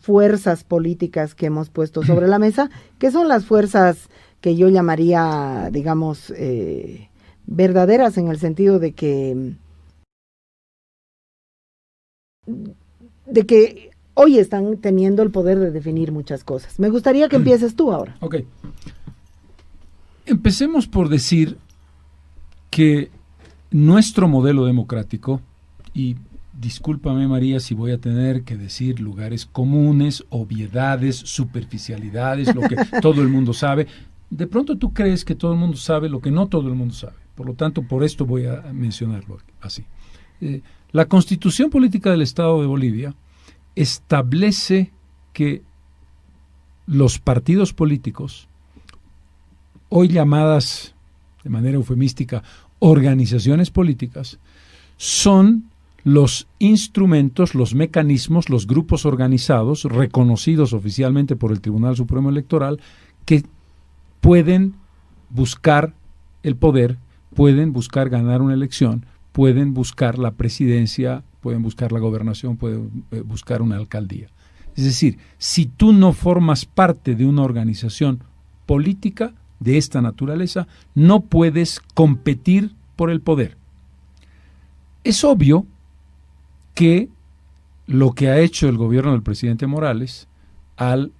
fuerzas políticas que hemos puesto sobre la mesa, que son las fuerzas que yo llamaría, digamos, verdaderas en el sentido de que hoy están teniendo el poder de definir muchas cosas. Me gustaría que empieces tú ahora. Ok. Empecemos por decir que nuestro modelo democrático, y discúlpame María si voy a tener que decir lugares comunes, obviedades, superficialidades, lo que todo el mundo sabe. De pronto tú crees que todo el mundo sabe lo que no todo el mundo sabe. Por lo tanto, por esto voy a mencionarlo así. La Constitución Política del Estado de Bolivia establece que los partidos políticos, hoy llamadas de manera eufemística organizaciones políticas, son los instrumentos, los mecanismos, los grupos organizados, reconocidos oficialmente por el Tribunal Supremo Electoral, que pueden buscar el poder, pueden buscar ganar una elección, pueden buscar la presidencia, pueden buscar la gobernación, pueden buscar una alcaldía. Es decir, si tú no formas parte de una organización política de esta naturaleza, no puedes competir por el poder. Es obvio que lo que ha hecho el gobierno del presidente Morales al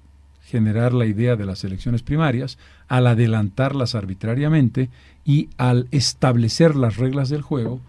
generar la idea de las elecciones primarias, al adelantarlas arbitrariamente y al establecer las reglas del juego,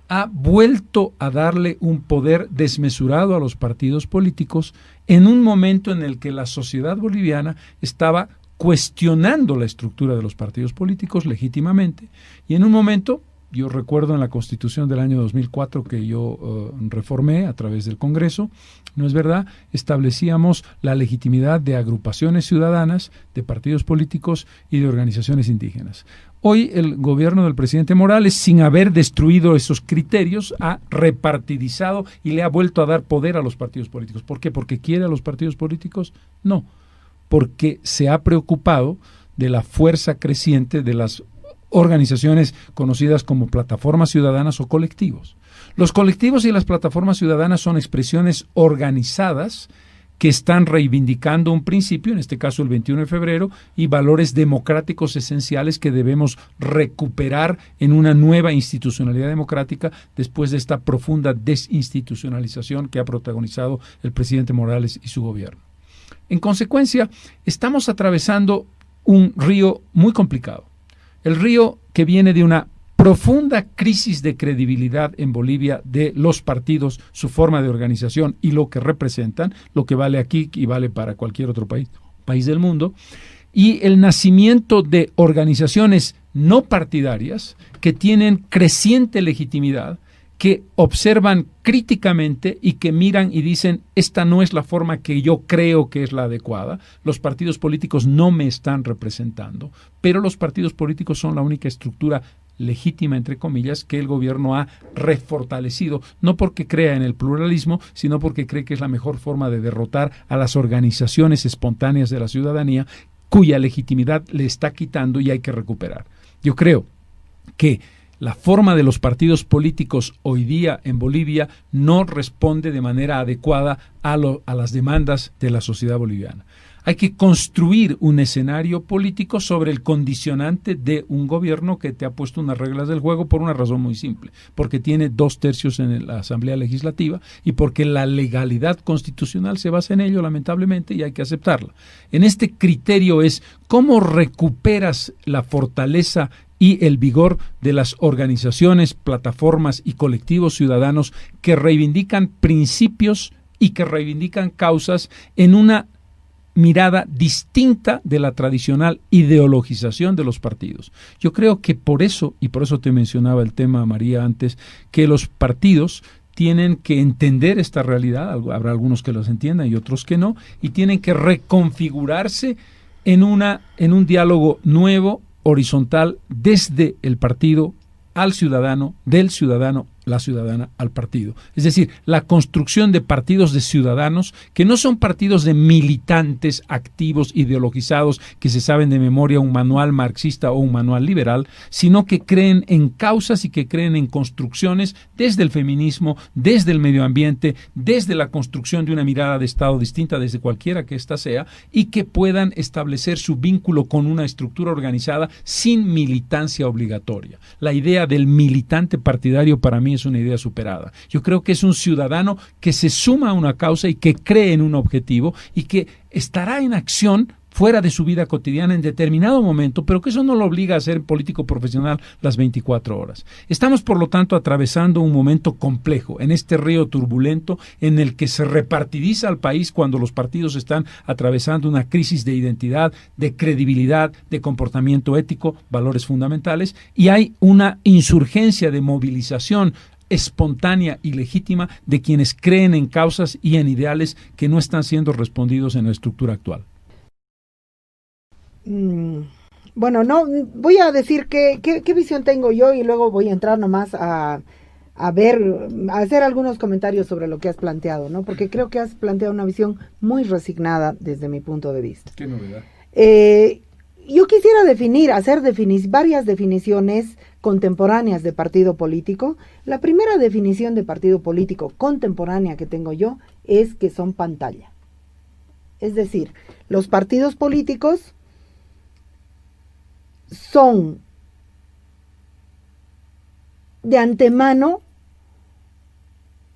ha vuelto a darle un poder desmesurado a los partidos políticos en un momento en el que la sociedad boliviana estaba cuestionando la estructura de los partidos políticos legítimamente, y en un momento, yo recuerdo en la Constitución del año 2004 que yo reformé a través del Congreso, ¿no es verdad?, establecíamos la legitimidad de agrupaciones ciudadanas, de partidos políticos y de organizaciones indígenas. Hoy el gobierno del presidente Morales, sin haber destruido esos criterios, ha repartidizado y le ha vuelto a dar poder a los partidos políticos. ¿Por qué? ¿Porque quiere a los partidos políticos? No, porque se ha preocupado de la fuerza creciente de las organizaciones conocidas como plataformas ciudadanas o colectivos. Los colectivos y las plataformas ciudadanas son expresiones organizadas que están reivindicando un principio, en este caso el 21 de febrero, y valores democráticos esenciales que debemos recuperar en una nueva institucionalidad democrática después de esta profunda desinstitucionalización que ha protagonizado el presidente Morales y su gobierno. En consecuencia, estamos atravesando un río muy complicado. El río que viene de una profunda crisis de credibilidad en Bolivia de los partidos, su forma de organización y lo que representan, lo que vale aquí y vale para cualquier otro país del mundo, y el nacimiento de organizaciones no partidarias que tienen creciente legitimidad, que observan críticamente y que miran y dicen, esta no es la forma que yo creo que es la adecuada, los partidos políticos no me están representando, pero los partidos políticos son la única estructura legítima, entre comillas, que el gobierno ha refortalecido, no porque crea en el pluralismo, sino porque cree que es la mejor forma de derrotar a las organizaciones espontáneas de la ciudadanía, cuya legitimidad le está quitando y hay que recuperar. Yo creo que la forma de los partidos políticos hoy día en Bolivia no responde de manera adecuada a las demandas de la sociedad boliviana. Hay que construir un escenario político sobre el condicionante de un gobierno que te ha puesto unas reglas del juego por una razón muy simple, porque tiene 2/3 en la Asamblea Legislativa y porque la legalidad constitucional se basa en ello, lamentablemente, y hay que aceptarla. En este criterio es cómo recuperas la fortaleza y el vigor de las organizaciones, plataformas y colectivos ciudadanos que reivindican principios y que reivindican causas en una mirada distinta de la tradicional ideologización de los partidos. Yo creo que por eso, y por eso te mencionaba el tema, María, antes, que los partidos tienen que entender esta realidad, habrá algunos que los entiendan y otros que no, y tienen que reconfigurarse en un diálogo nuevo, horizontal, desde el partido al ciudadano, del ciudadano, la ciudadana al partido. Es decir, la construcción de partidos de ciudadanos que no son partidos de militantes activos, ideologizados, que se saben de memoria un manual marxista o un manual liberal, sino que creen en causas y que creen en construcciones desde el feminismo, desde el medio ambiente, desde la construcción de una mirada de Estado distinta desde cualquiera que ésta sea, y que puedan establecer su vínculo con una estructura organizada sin militancia obligatoria. La idea del militante partidario para mí es una idea superada. Yo creo que es un ciudadano que se suma a una causa y que cree en un objetivo y que estará en acción fuera de su vida cotidiana en determinado momento, pero que eso no lo obliga a ser político profesional las 24 horas. Estamos, por lo tanto, atravesando un momento complejo en este río turbulento en el que se repartidiza al país cuando los partidos están atravesando una crisis de identidad, de credibilidad, de comportamiento ético, valores fundamentales, y hay una insurgencia de movilización espontánea y legítima de quienes creen en causas y en ideales que no están siendo respondidos en la estructura actual. Bueno, no voy a decir qué visión tengo yo y luego voy a entrar nomás a hacer algunos comentarios sobre lo que has planteado, ¿no? Porque creo que has planteado una visión muy resignada desde mi punto de vista. Qué novedad. Yo quisiera hacer varias definiciones contemporáneas de partido político. La primera definición de partido político contemporánea que tengo yo es que son pantalla. Es decir, los partidos políticos son de antemano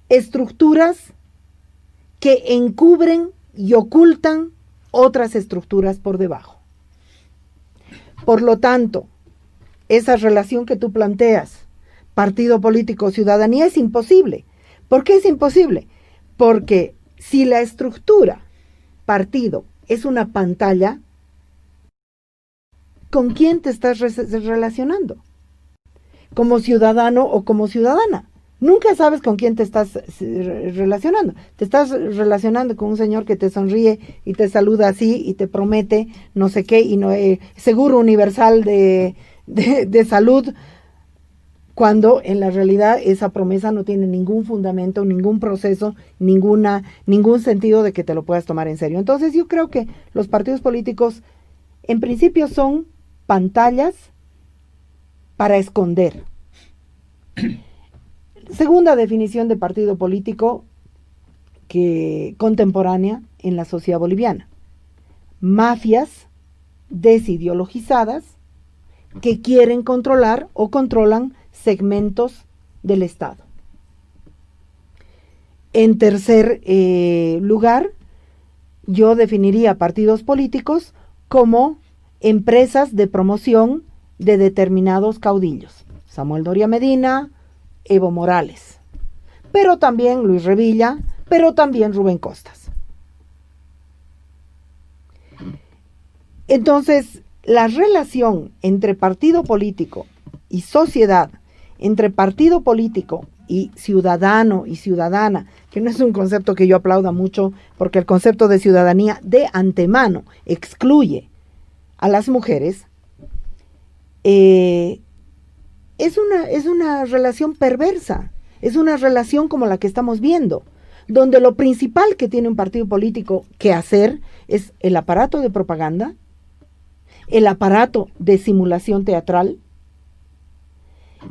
estructuras que encubren y ocultan otras estructuras por debajo. Por lo tanto, esa relación que tú planteas, partido político, ciudadanía, es imposible. ¿Por qué es imposible? Porque si la estructura partido es una pantalla, ¿con quién te estás relacionando? Como ciudadano o como ciudadana. Nunca sabes con quién te estás relacionando. Te estás relacionando con un señor que te sonríe y te saluda así y te promete no sé qué y no seguro universal de salud, cuando en la realidad esa promesa no tiene ningún fundamento, ningún proceso, ningún sentido de que te lo puedas tomar en serio. Entonces yo creo que los partidos políticos en principio son pantallas para esconder. Segunda definición de partido político contemporánea en la sociedad boliviana: mafias desideologizadas que quieren controlar o controlan segmentos del Estado. En tercer lugar, yo definiría partidos políticos como empresas de promoción de determinados caudillos. Samuel Doria Medina, Evo Morales, pero también Luis Revilla, pero también Rubén Costas. Entonces, la relación entre partido político y sociedad, entre partido político y ciudadano y ciudadana, que no es un concepto que yo aplauda mucho, porque el concepto de ciudadanía de antemano excluye a las mujeres, es una relación perversa, es una relación como la que estamos viendo, donde lo principal que tiene un partido político que hacer es el aparato de propaganda, el aparato de simulación teatral,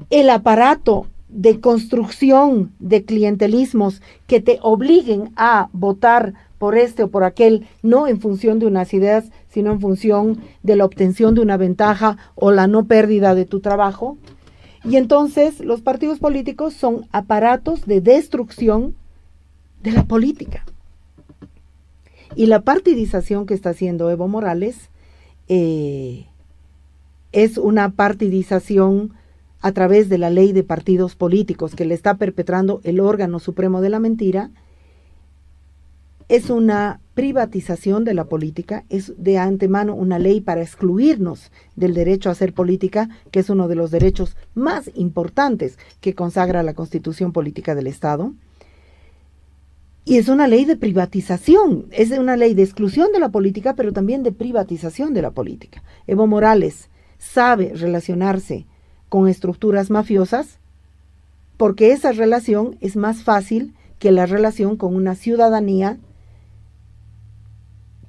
el aparato de construcción de clientelismos que te obliguen a votar por este o por aquel, no en función de unas ideas, sino en función de la obtención de una ventaja o la no pérdida de tu trabajo. Y entonces los partidos políticos son aparatos de destrucción de la política. Y la partidización que está haciendo Evo Morales es una partidización a través de la ley de partidos políticos que le está perpetrando el órgano supremo de la mentira. Es una privatización de la política, es de antemano una ley para excluirnos del derecho a hacer política, que es uno de los derechos más importantes que consagra la Constitución Política del Estado. Y es una ley de privatización, es una ley de exclusión de la política, pero también de privatización de la política. Evo Morales sabe relacionarse con estructuras mafiosas porque esa relación es más fácil que la relación con una ciudadanía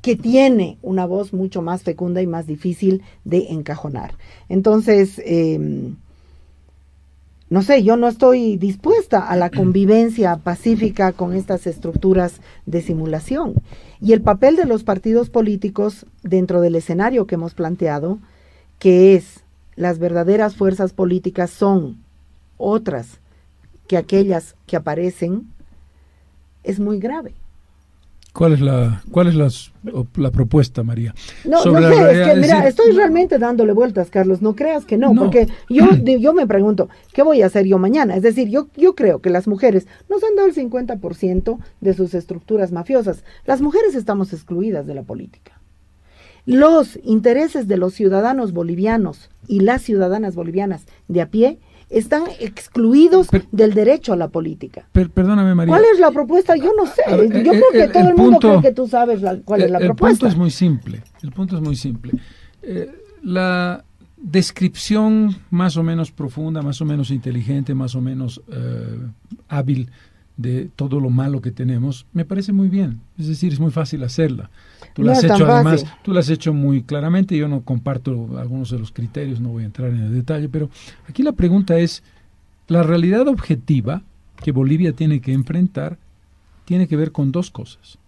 que tiene una voz mucho más fecunda y más difícil de encajonar. Entonces, no sé, yo no estoy dispuesta a la convivencia pacífica con estas estructuras de simulación. Y el papel de los partidos políticos dentro del escenario que hemos planteado, que es las verdaderas fuerzas políticas son otras que aquellas que aparecen, es muy grave. ¿Cuál es la propuesta, María? No sé, es que mira, estoy realmente dándole vueltas, Carlos, no creas que no, porque yo me pregunto, ¿qué voy a hacer yo mañana? Es decir, yo creo que las mujeres nos han dado el 50% de sus estructuras mafiosas. Las mujeres estamos excluidas de la política. Los intereses de los ciudadanos bolivianos y las ciudadanas bolivianas de a pie están excluidos del derecho a la política. Perdóname, María. ¿Cuál es la propuesta? Yo no sé. Yo creo que todo el mundo cree que tú sabes cuál es la propuesta. El punto es muy simple. La descripción más o menos profunda, más o menos inteligente, más o menos hábil de todo lo malo que tenemos, me parece muy bien. Es decir, es muy fácil hacerla. Tú la has hecho, además, tú la has hecho muy claramente. Yo no comparto algunos de los criterios, no voy a entrar en el detalle, pero aquí la pregunta es, la realidad objetiva que Bolivia tiene que enfrentar tiene que ver con dos cosas.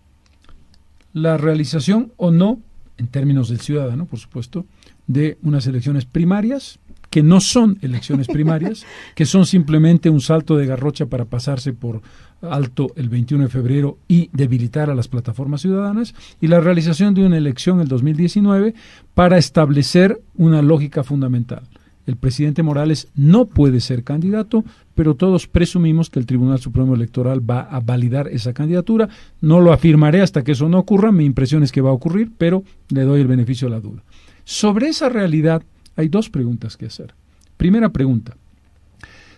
La realización o no, en términos del ciudadano, por supuesto, de unas elecciones primarias, que no son elecciones primarias, que son simplemente un salto de garrocha para pasarse por alto el 21 de febrero y debilitar a las plataformas ciudadanas, y la realización de una elección en el 2019 para establecer una lógica fundamental. El presidente Morales no puede ser candidato, pero todos presumimos que el Tribunal Supremo Electoral va a validar esa candidatura. No lo afirmaré hasta que eso no ocurra, mi impresión es que va a ocurrir, pero le doy el beneficio de la duda. Sobre esa realidad hay dos preguntas que hacer. Primera pregunta,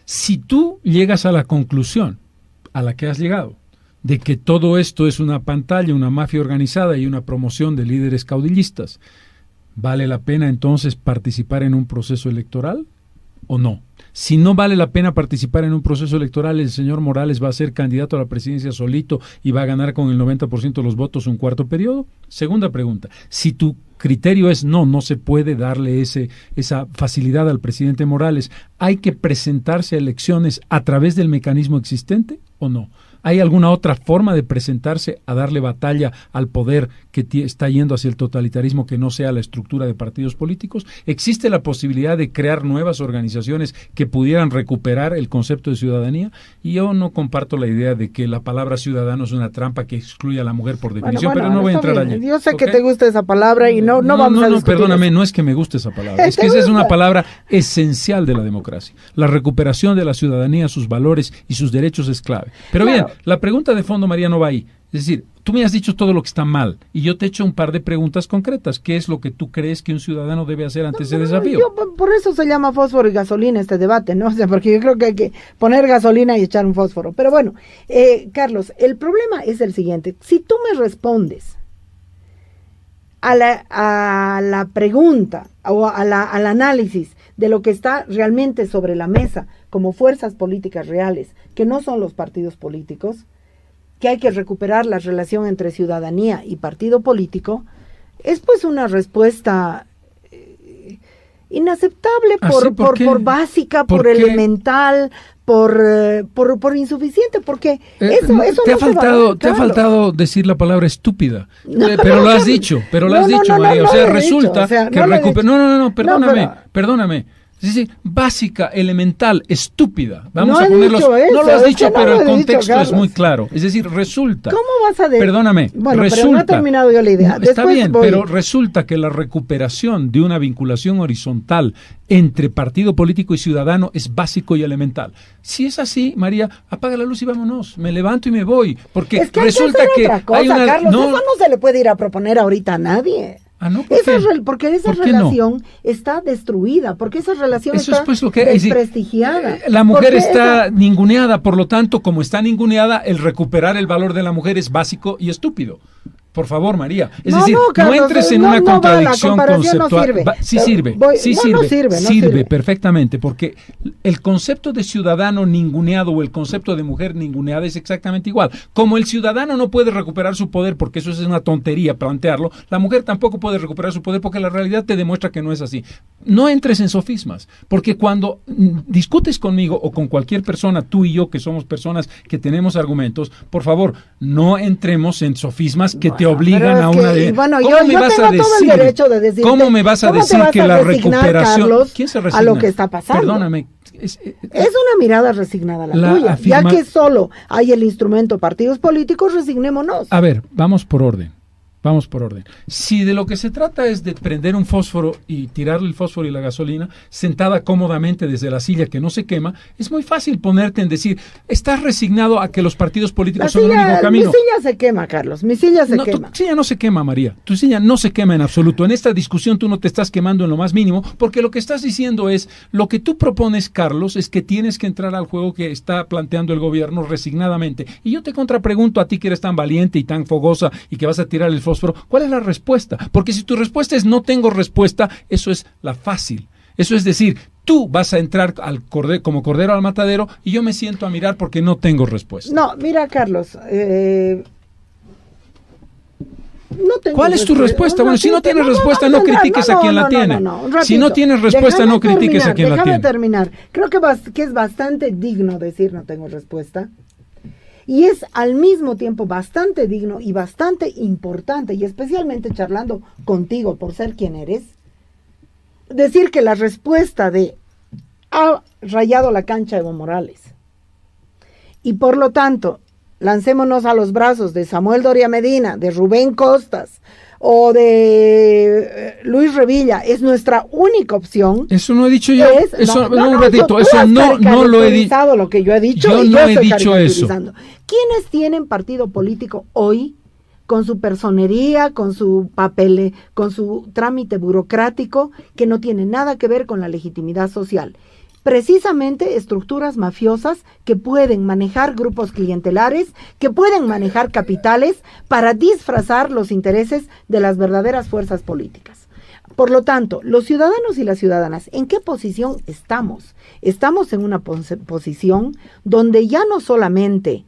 si tú llegas a la conclusión a la que has llegado, de que todo esto es una pantalla, una mafia organizada y una promoción de líderes caudillistas, ¿vale la pena entonces participar en un proceso electoral o no? Si no vale la pena participar en un proceso electoral, el señor Morales va a ser candidato a la presidencia solito y va a ganar con el 90% de los votos un cuarto periodo. Segunda pregunta, si tu criterio es no se puede darle esa facilidad al presidente Morales, ¿hay que presentarse a elecciones a través del mecanismo existente o no? ¿Hay alguna otra forma de presentarse a darle batalla al poder que está yendo hacia el totalitarismo que no sea la estructura de partidos políticos? ¿Existe la posibilidad de crear nuevas organizaciones que pudieran recuperar el concepto de ciudadanía? Y yo no comparto la idea de que la palabra ciudadano es una trampa que excluye a la mujer por definición, pero no voy a entrar allí. Yo sé que te gusta esa palabra y no vamos a discutir. Perdóname, no es que me guste esa palabra, es que esa es una palabra esencial de la democracia. La recuperación de la ciudadanía, sus valores y sus derechos es clave. Pero bien, la pregunta de fondo, María, no va ahí. Es decir, tú me has dicho todo lo que está mal y yo te he hecho un par de preguntas concretas. ¿Qué es lo que tú crees que un ciudadano debe hacer ante ese desafío? Por eso se llama fósforo y gasolina este debate, ¿no? O sea, porque yo creo que hay que poner gasolina y echar un fósforo. Pero bueno, Carlos, el problema es el siguiente. Si tú me respondes a la pregunta o al análisis de lo que está realmente sobre la mesa como fuerzas políticas reales, que no son los partidos políticos, que hay que recuperar la relación entre ciudadanía y partido político, es pues una respuesta inaceptable por básica, por elemental, por insuficiente, porque eso te ha faltado decir la palabra estúpida, pero lo has dicho, María, o sea, resulta que perdóname, Es decir, básica, elemental, estúpida. Vamos No a he ponerlos. dicho eso, No lo has es dicho, que no pero lo el he dicho, contexto es Carlos. muy claro. Es decir, resulta. ¿Cómo vas a decir? Perdóname. Bueno, resulta, pero no he terminado yo la idea. No, está Después bien, voy. pero resulta que la recuperación de una vinculación horizontal entre partido político y ciudadano es básico y elemental. Si es así, María, apaga la luz y vámonos. Me levanto y me voy. Porque Es que resulta hay que que hacer otra cosa, hay una. Carlos, eso no se le puede ir a proponer ahorita a nadie. Ah, no, ¿por qué? Porque esa ¿Por qué no? relación está destruida, porque esa relación Eso está es pues lo que desprestigiada. la mujer Porque está ninguneada, por lo tanto, como está ninguneada, el recuperar el valor de la mujer es básico y estúpido. Por favor, María. Es decir, Carlos, no entres en no, una no va, la contradicción comparación no conceptual. sirve. Sí sirve, sí sirve perfectamente, porque el concepto de ciudadano ninguneado o el concepto de mujer ninguneada es exactamente igual. Como el ciudadano no puede recuperar su poder, porque eso es una tontería plantearlo, la mujer tampoco puede recuperar su poder porque la realidad te demuestra que no es así. No entres en sofismas, porque cuando discutes conmigo o con cualquier persona, tú y yo, que somos personas que tenemos argumentos, por favor, no entremos en sofismas que te obligan a una de... Bueno, ¿Cómo yo me vas tengo a todo decir? el derecho de decirte, ¿Cómo me vas a decir que la recuperación... Carlos, ¿Quién se resigna? a lo que está pasando? Perdóname. Es una mirada resignada la tuya. Ya que solo hay el instrumento partidos políticos, resignémonos. A ver, vamos por orden. Vamos por orden. Si de lo que se trata es de prender un fósforo y tirarle el fósforo y la gasolina, sentada cómodamente desde la silla que no se quema, es muy fácil ponerte en decir, estás resignado a que los partidos políticos son el único camino. Mi silla se quema, Carlos, mi silla se quema. Tu silla no se quema, María. Tu silla no se quema en absoluto. En esta discusión tú no te estás quemando en lo más mínimo, porque lo que estás diciendo es, lo que tú propones, Carlos, es que tienes que entrar al juego que está planteando el gobierno resignadamente. Y yo te contrapregunto a ti que eres tan valiente y tan fogosa y que vas a tirar el fósforo, ¿cuál es la respuesta? Porque si tu respuesta es no tengo respuesta, eso es la fácil. Eso es decir, tú vas a entrar como cordero al matadero y yo me siento a mirar porque no tengo respuesta. No, mira, Carlos, no tengo ¿Cuál es tu respuesta? Bueno, si no tienes respuesta, no critiques a quien la tiene. Si no tienes respuesta, no critiques a quien la tiene. Déjame terminar. Creo que es bastante digno decir no tengo respuesta. Y es al mismo tiempo bastante digno y bastante importante, y especialmente charlando contigo por ser quien eres, decir que la respuesta de ha rayado la cancha Evo Morales. Y por lo tanto, lancémonos a los brazos de Samuel Doria Medina, de Rubén Costas o de Luis Revilla, es nuestra única opción. Eso no he dicho yo. Eso no lo he dicho. Lo que yo he dicho. Yo no he dicho eso. ¿Quiénes tienen partido político hoy con su personería, con su papel, con su trámite burocrático que no tiene nada que ver con la legitimidad social? Precisamente estructuras mafiosas que pueden manejar grupos clientelares, que pueden manejar capitales para disfrazar los intereses de las verdaderas fuerzas políticas. Por lo tanto, los ciudadanos y las ciudadanas, ¿en qué posición estamos? Estamos en una posición donde ya no solamente,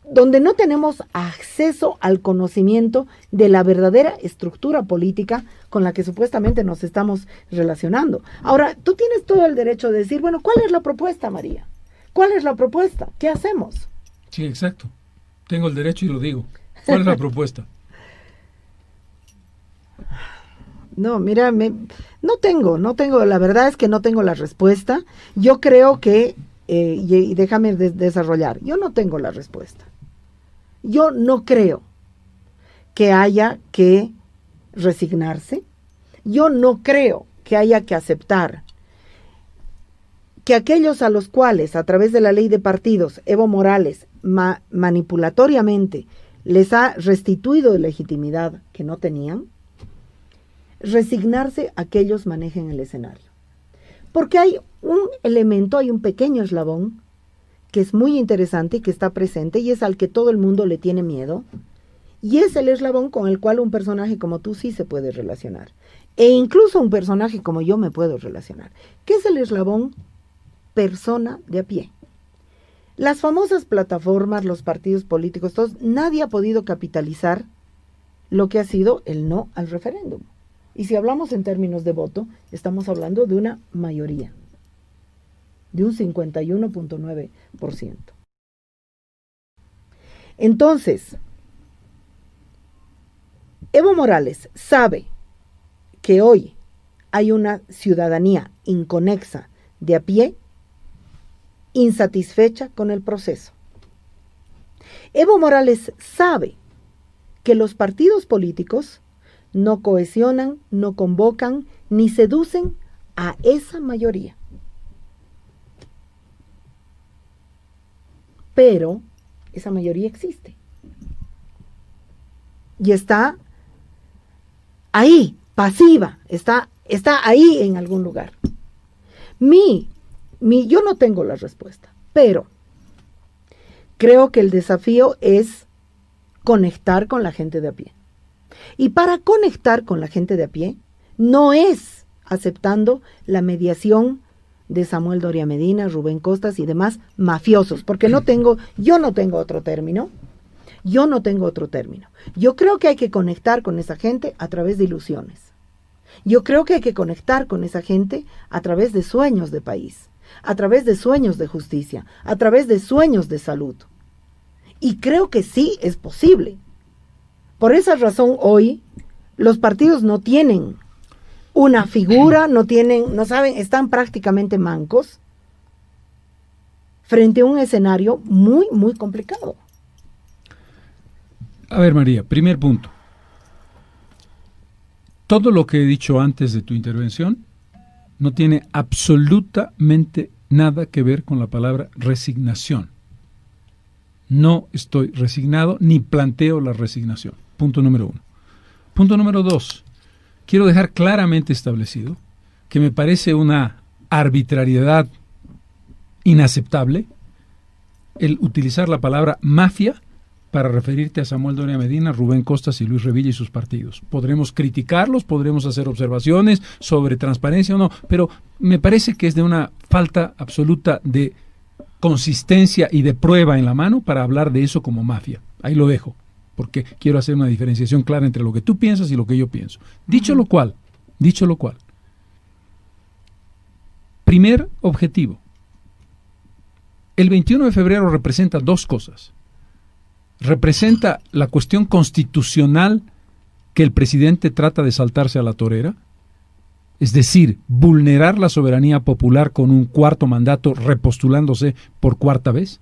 donde no tenemos acceso al conocimiento de la verdadera estructura política con la que supuestamente nos estamos relacionando. Ahora, tú tienes todo el derecho de decir, bueno, ¿cuál es la propuesta, María? ¿Cuál es la propuesta? ¿Qué hacemos? Sí, exacto. Tengo el derecho y lo digo. ¿Cuál es la propuesta? No, mira, no tengo, la verdad es que no tengo la respuesta. Yo creo que, y déjame desarrollar, yo no tengo la respuesta. Yo no creo que haya que resignarse. Yo no creo que haya que aceptar que aquellos a los cuales, a través de la ley de partidos, Evo Morales manipulatoriamente les ha restituido legitimidad que no tenían, resignarse a que ellos manejen el escenario. Porque hay un elemento, hay un pequeño eslabón que es muy interesante y que está presente y es al que todo el mundo le tiene miedo, y es el eslabón con el cual un personaje como tú sí se puede relacionar, e incluso un personaje como yo me puedo relacionar, que es el eslabón persona de a pie. Las famosas plataformas, los partidos políticos, todos, nadie ha podido capitalizar lo que ha sido el no al referéndum. Y si hablamos en términos de voto, estamos hablando de una mayoría, de un 51.9%. Entonces, Evo Morales sabe que hoy hay una ciudadanía inconexa de a pie, insatisfecha con el proceso. Evo Morales sabe que los partidos políticos no cohesionan, no convocan, ni seducen a esa mayoría. Pero esa mayoría existe. Y está ahí, pasiva, está ahí en algún lugar. Yo no tengo la respuesta, pero creo que el desafío es conectar con la gente de a pie. Y para conectar con la gente de a pie, no es aceptando la mediación de Samuel Doria Medina, Rubén Costas y demás mafiosos, porque yo no tengo otro término. Yo creo que hay que conectar con esa gente a través de ilusiones. Yo creo que hay que conectar con esa gente a través de sueños de país, a través de sueños de justicia, a través de sueños de salud. Y creo que sí es posible. Por esa razón hoy los partidos no tienen una figura, no saben, están prácticamente mancos frente a un escenario muy, muy complicado. A ver, María, primer punto. Todo lo que he dicho antes de tu intervención no tiene absolutamente nada que ver con la palabra resignación. No estoy resignado ni planteo la resignación. Punto número 1. Punto número 2. Quiero dejar claramente establecido que me parece una arbitrariedad inaceptable el utilizar la palabra mafia para referirte a Samuel Doria Medina, Rubén Costas y Luis Revilla y sus partidos. Podremos criticarlos, podremos hacer observaciones sobre transparencia o no, pero me parece que es de una falta absoluta de consistencia y de prueba en la mano para hablar de eso como mafia. Ahí lo dejo, porque quiero hacer una diferenciación clara entre lo que tú piensas y lo que yo pienso. Dicho lo cual, primer objetivo. El 21 de febrero representa dos cosas. Representa la cuestión constitucional que el presidente trata de saltarse a la torera, es decir, vulnerar la soberanía popular con un cuarto mandato repostulándose por cuarta vez.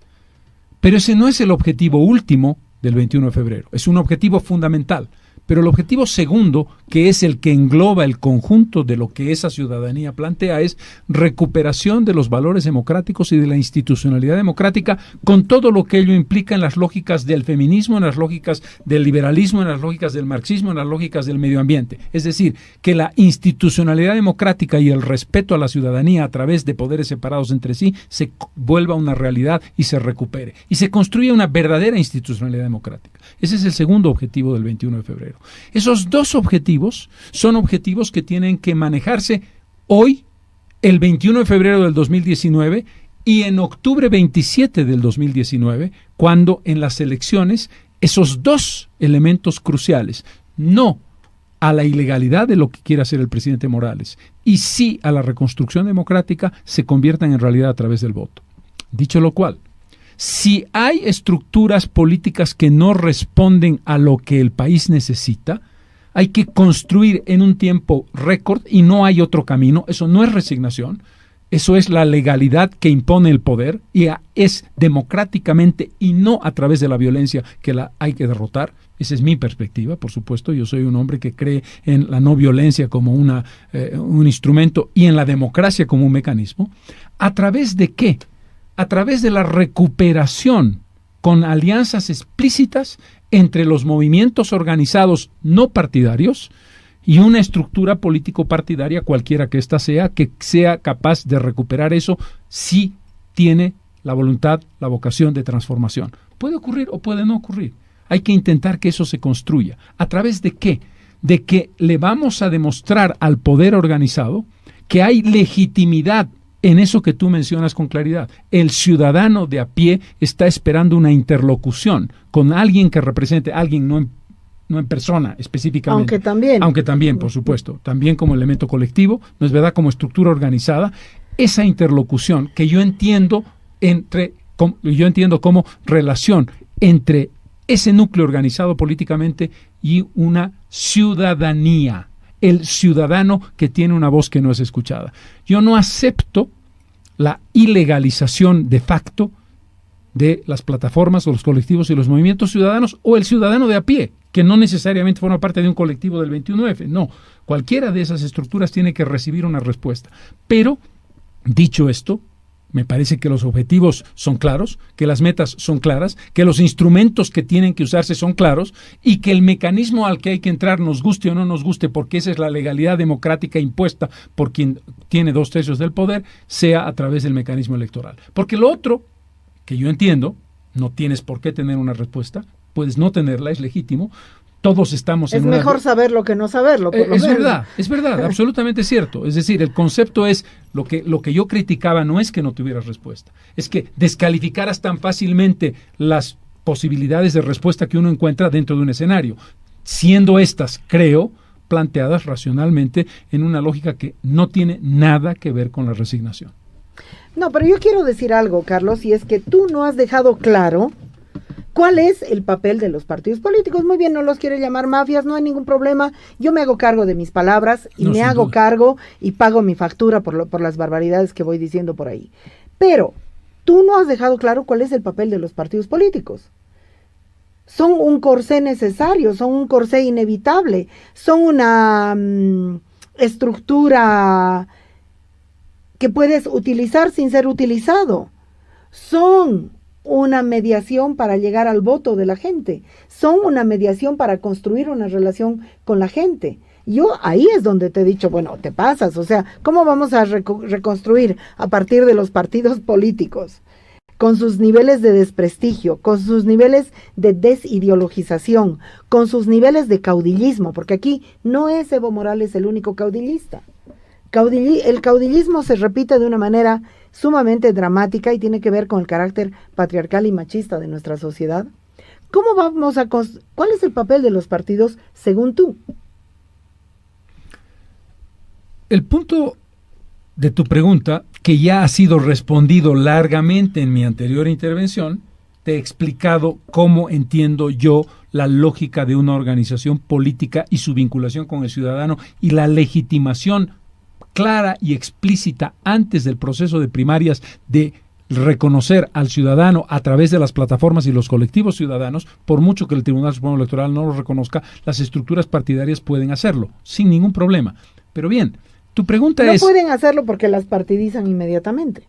Pero ese no es el objetivo último del 21 de febrero, es un objetivo fundamental. Pero el objetivo segundo, que es el que engloba el conjunto de lo que esa ciudadanía plantea, es recuperación de los valores democráticos y de la institucionalidad democrática, con todo lo que ello implica en las lógicas del feminismo, en las lógicas del liberalismo, en las lógicas del marxismo, en las lógicas del medio ambiente. Es decir, que la institucionalidad democrática y el respeto a la ciudadanía a través de poderes separados entre sí se vuelva una realidad y se recupere. Y se construya una verdadera institucionalidad democrática. Ese es el segundo objetivo del 21 de febrero. Esos dos objetivos son objetivos que tienen que manejarse hoy, el 21 de febrero del 2019, y en octubre 27 del 2019, cuando en las elecciones esos dos elementos cruciales, no a la ilegalidad de lo que quiere hacer el presidente Morales y sí a la reconstrucción democrática, se conviertan en realidad a través del voto. Dicho lo cual, si hay estructuras políticas que no responden a lo que el país necesita, hay que construir en un tiempo récord y no hay otro camino. Eso no es resignación, eso es la legalidad que impone el poder y es democráticamente y no a través de la violencia que la hay que derrotar. Esa es mi perspectiva, por supuesto. Yo soy un hombre que cree en la no violencia como un instrumento y en la democracia como un mecanismo. ¿A través de qué? A través de la recuperación con alianzas explícitas entre los movimientos organizados no partidarios y una estructura político-partidaria, cualquiera que ésta sea, que sea capaz de recuperar eso si tiene la voluntad, la vocación de transformación. Puede ocurrir o puede no ocurrir. Hay que intentar que eso se construya. ¿A través de qué? De que le vamos a demostrar al poder organizado que hay legitimidad en eso que tú mencionas con claridad. El ciudadano de a pie está esperando una interlocución con alguien que represente, alguien no en persona específicamente. Aunque también, por supuesto, también como elemento colectivo, ¿no es verdad? Como estructura organizada, esa interlocución que yo entiendo como relación entre ese núcleo organizado políticamente y una ciudadanía. el ciudadano que tiene una voz que no es escuchada. Yo no acepto la ilegalización de facto de las plataformas o los colectivos y los movimientos ciudadanos o el ciudadano de a pie, que no necesariamente forma parte de un colectivo del 21F. No, cualquiera de esas estructuras tiene que recibir una respuesta. Pero, dicho esto, me parece que los objetivos son claros, que las metas son claras, que los instrumentos que tienen que usarse son claros y que el mecanismo al que hay que entrar, nos guste o no nos guste, porque esa es la legalidad democrática impuesta por quien tiene 2/3 del poder, sea a través del mecanismo electoral. Porque lo otro, que yo entiendo, no tienes por qué tener una respuesta, puedes no tenerla, es legítimo. Todos estamos en una... Es mejor saberlo que no saberlo, por lo menos. Es verdad, absolutamente cierto. Es decir, el concepto es, lo que yo criticaba no es que no tuvieras respuesta, es que descalificaras tan fácilmente las posibilidades de respuesta que uno encuentra dentro de un escenario, siendo estas, creo, planteadas racionalmente en una lógica que no tiene nada que ver con la resignación. No, pero yo quiero decir algo, Carlos, y es que tú no has dejado claro ¿cuál es el papel de los partidos políticos? Muy bien, no los quiere llamar mafias, no hay ningún problema. Yo me hago cargo de mis palabras y me hago cargo y pago mi factura por las barbaridades que voy diciendo por ahí. Pero tú no has dejado claro cuál es el papel de los partidos políticos. Son un corsé necesario, son un corsé inevitable, son una estructura que puedes utilizar sin ser utilizado. Son una mediación para llegar al voto de la gente, son una mediación para construir una relación con la gente. Yo ahí es donde te he dicho, bueno, te pasas, o sea, ¿cómo vamos a reconstruir a partir de los partidos políticos? Con sus niveles de desprestigio, con sus niveles de desideologización, con sus niveles de caudillismo, porque aquí no es Evo Morales el único caudillista. El caudillismo se repite de una manera sumamente dramática y tiene que ver con el carácter patriarcal y machista de nuestra sociedad. ¿Cuál es el papel de los partidos según tú? El punto de tu pregunta, que ya ha sido respondido largamente en mi anterior intervención, te he explicado cómo entiendo yo la lógica de una organización política y su vinculación con el ciudadano y la legitimación clara y explícita antes del proceso de primarias de reconocer al ciudadano a través de las plataformas y los colectivos ciudadanos. Por mucho que el Tribunal Supremo Electoral no lo reconozca, las estructuras partidarias pueden hacerlo sin ningún problema. Pero bien, tu pregunta es... No pueden hacerlo porque las partidizan inmediatamente.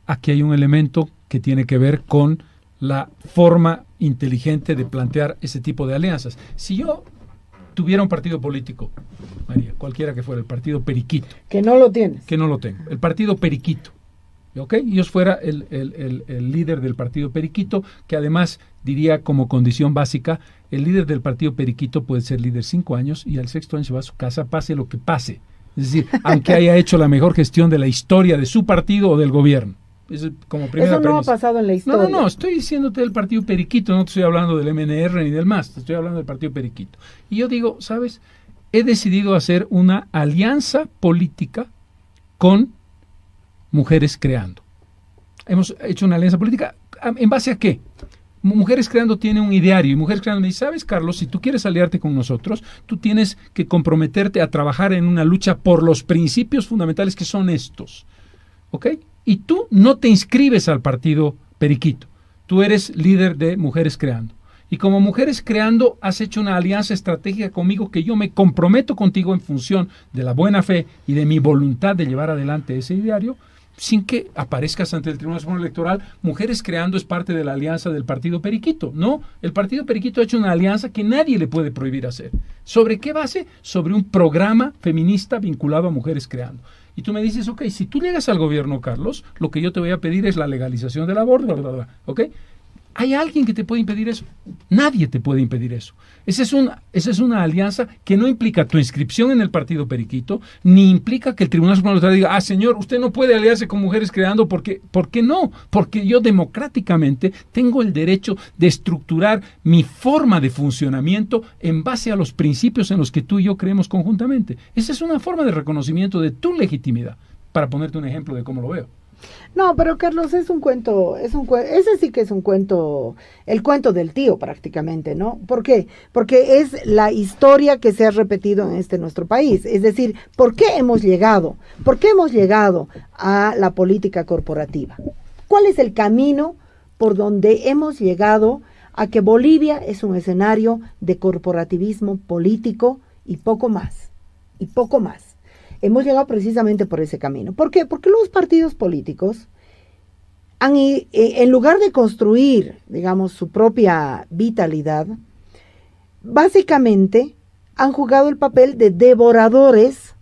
Aquí hay un elemento que tiene que ver con la forma inteligente de plantear ese tipo de alianzas. Si yo tuviera un partido político, María, cualquiera que fuera, el partido Periquito. Que no lo tienes. Que no lo tengo. El partido Periquito. ¿Ok? Y yo fuera el líder del partido Periquito, que además diría como condición básica, el líder del partido Periquito puede ser líder 5 años y al 6º año se va a su casa, pase lo que pase. Es decir, aunque haya hecho la mejor gestión de la historia de su partido o del gobierno. Es como primera Eso no premisa. ha pasado en la historia. No, estoy diciéndote del partido Periquito, no te estoy hablando del MNR ni del MAS, te estoy hablando del partido Periquito. Y yo digo, ¿sabes? He decidido hacer una alianza política con Mujeres Creando. Hemos hecho una alianza política, ¿en base a qué? Mujeres Creando tiene un ideario y Mujeres Creando me dice, ¿sabes, Carlos? Si tú quieres aliarte con nosotros, tú tienes que comprometerte a trabajar en una lucha por los principios fundamentales que son estos, ¿ok? Y tú no te inscribes al partido Periquito, tú eres líder de Mujeres Creando. Y como Mujeres Creando has hecho una alianza estratégica conmigo que yo me comprometo contigo en función de la buena fe y de mi voluntad de llevar adelante ese ideario, sin que aparezcas ante el Tribunal Supremo Electoral. Mujeres Creando es parte de la alianza del partido Periquito. No, el partido Periquito ha hecho una alianza que nadie le puede prohibir hacer. ¿Sobre qué base? Sobre un programa feminista vinculado a Mujeres Creando. Y tú me dices, ok, si tú llegas al gobierno, Carlos, lo que yo te voy a pedir es la legalización del aborto, bla, bla, bla, ¿ok? ¿Hay alguien que te puede impedir eso? Nadie te puede impedir eso. Esa es una alianza que no implica tu inscripción en el partido Periquito, ni implica que el Tribunal Supremo Electoral diga, señor, usted no puede aliarse con Mujeres Creando, porque, ¿por qué no? Porque yo democráticamente tengo el derecho de estructurar mi forma de funcionamiento en base a los principios en los que tú y yo creemos conjuntamente. Esa es una forma de reconocimiento de tu legitimidad, para ponerte un ejemplo de cómo lo veo. No, pero Carlos, es un cuento, ese sí que es un cuento, el cuento del tío prácticamente, ¿no? ¿Por qué? Porque es la historia que se ha repetido en nuestro país. Es decir, ¿por qué hemos llegado? ¿Por qué hemos llegado a la política corporativa? ¿Cuál es el camino por donde hemos llegado a que Bolivia es un escenario de corporativismo político y poco más? Y poco más. Hemos llegado precisamente por ese camino. ¿Por qué? Porque los partidos políticos han, en lugar de construir, digamos, su propia vitalidad, básicamente han jugado el papel de devoradores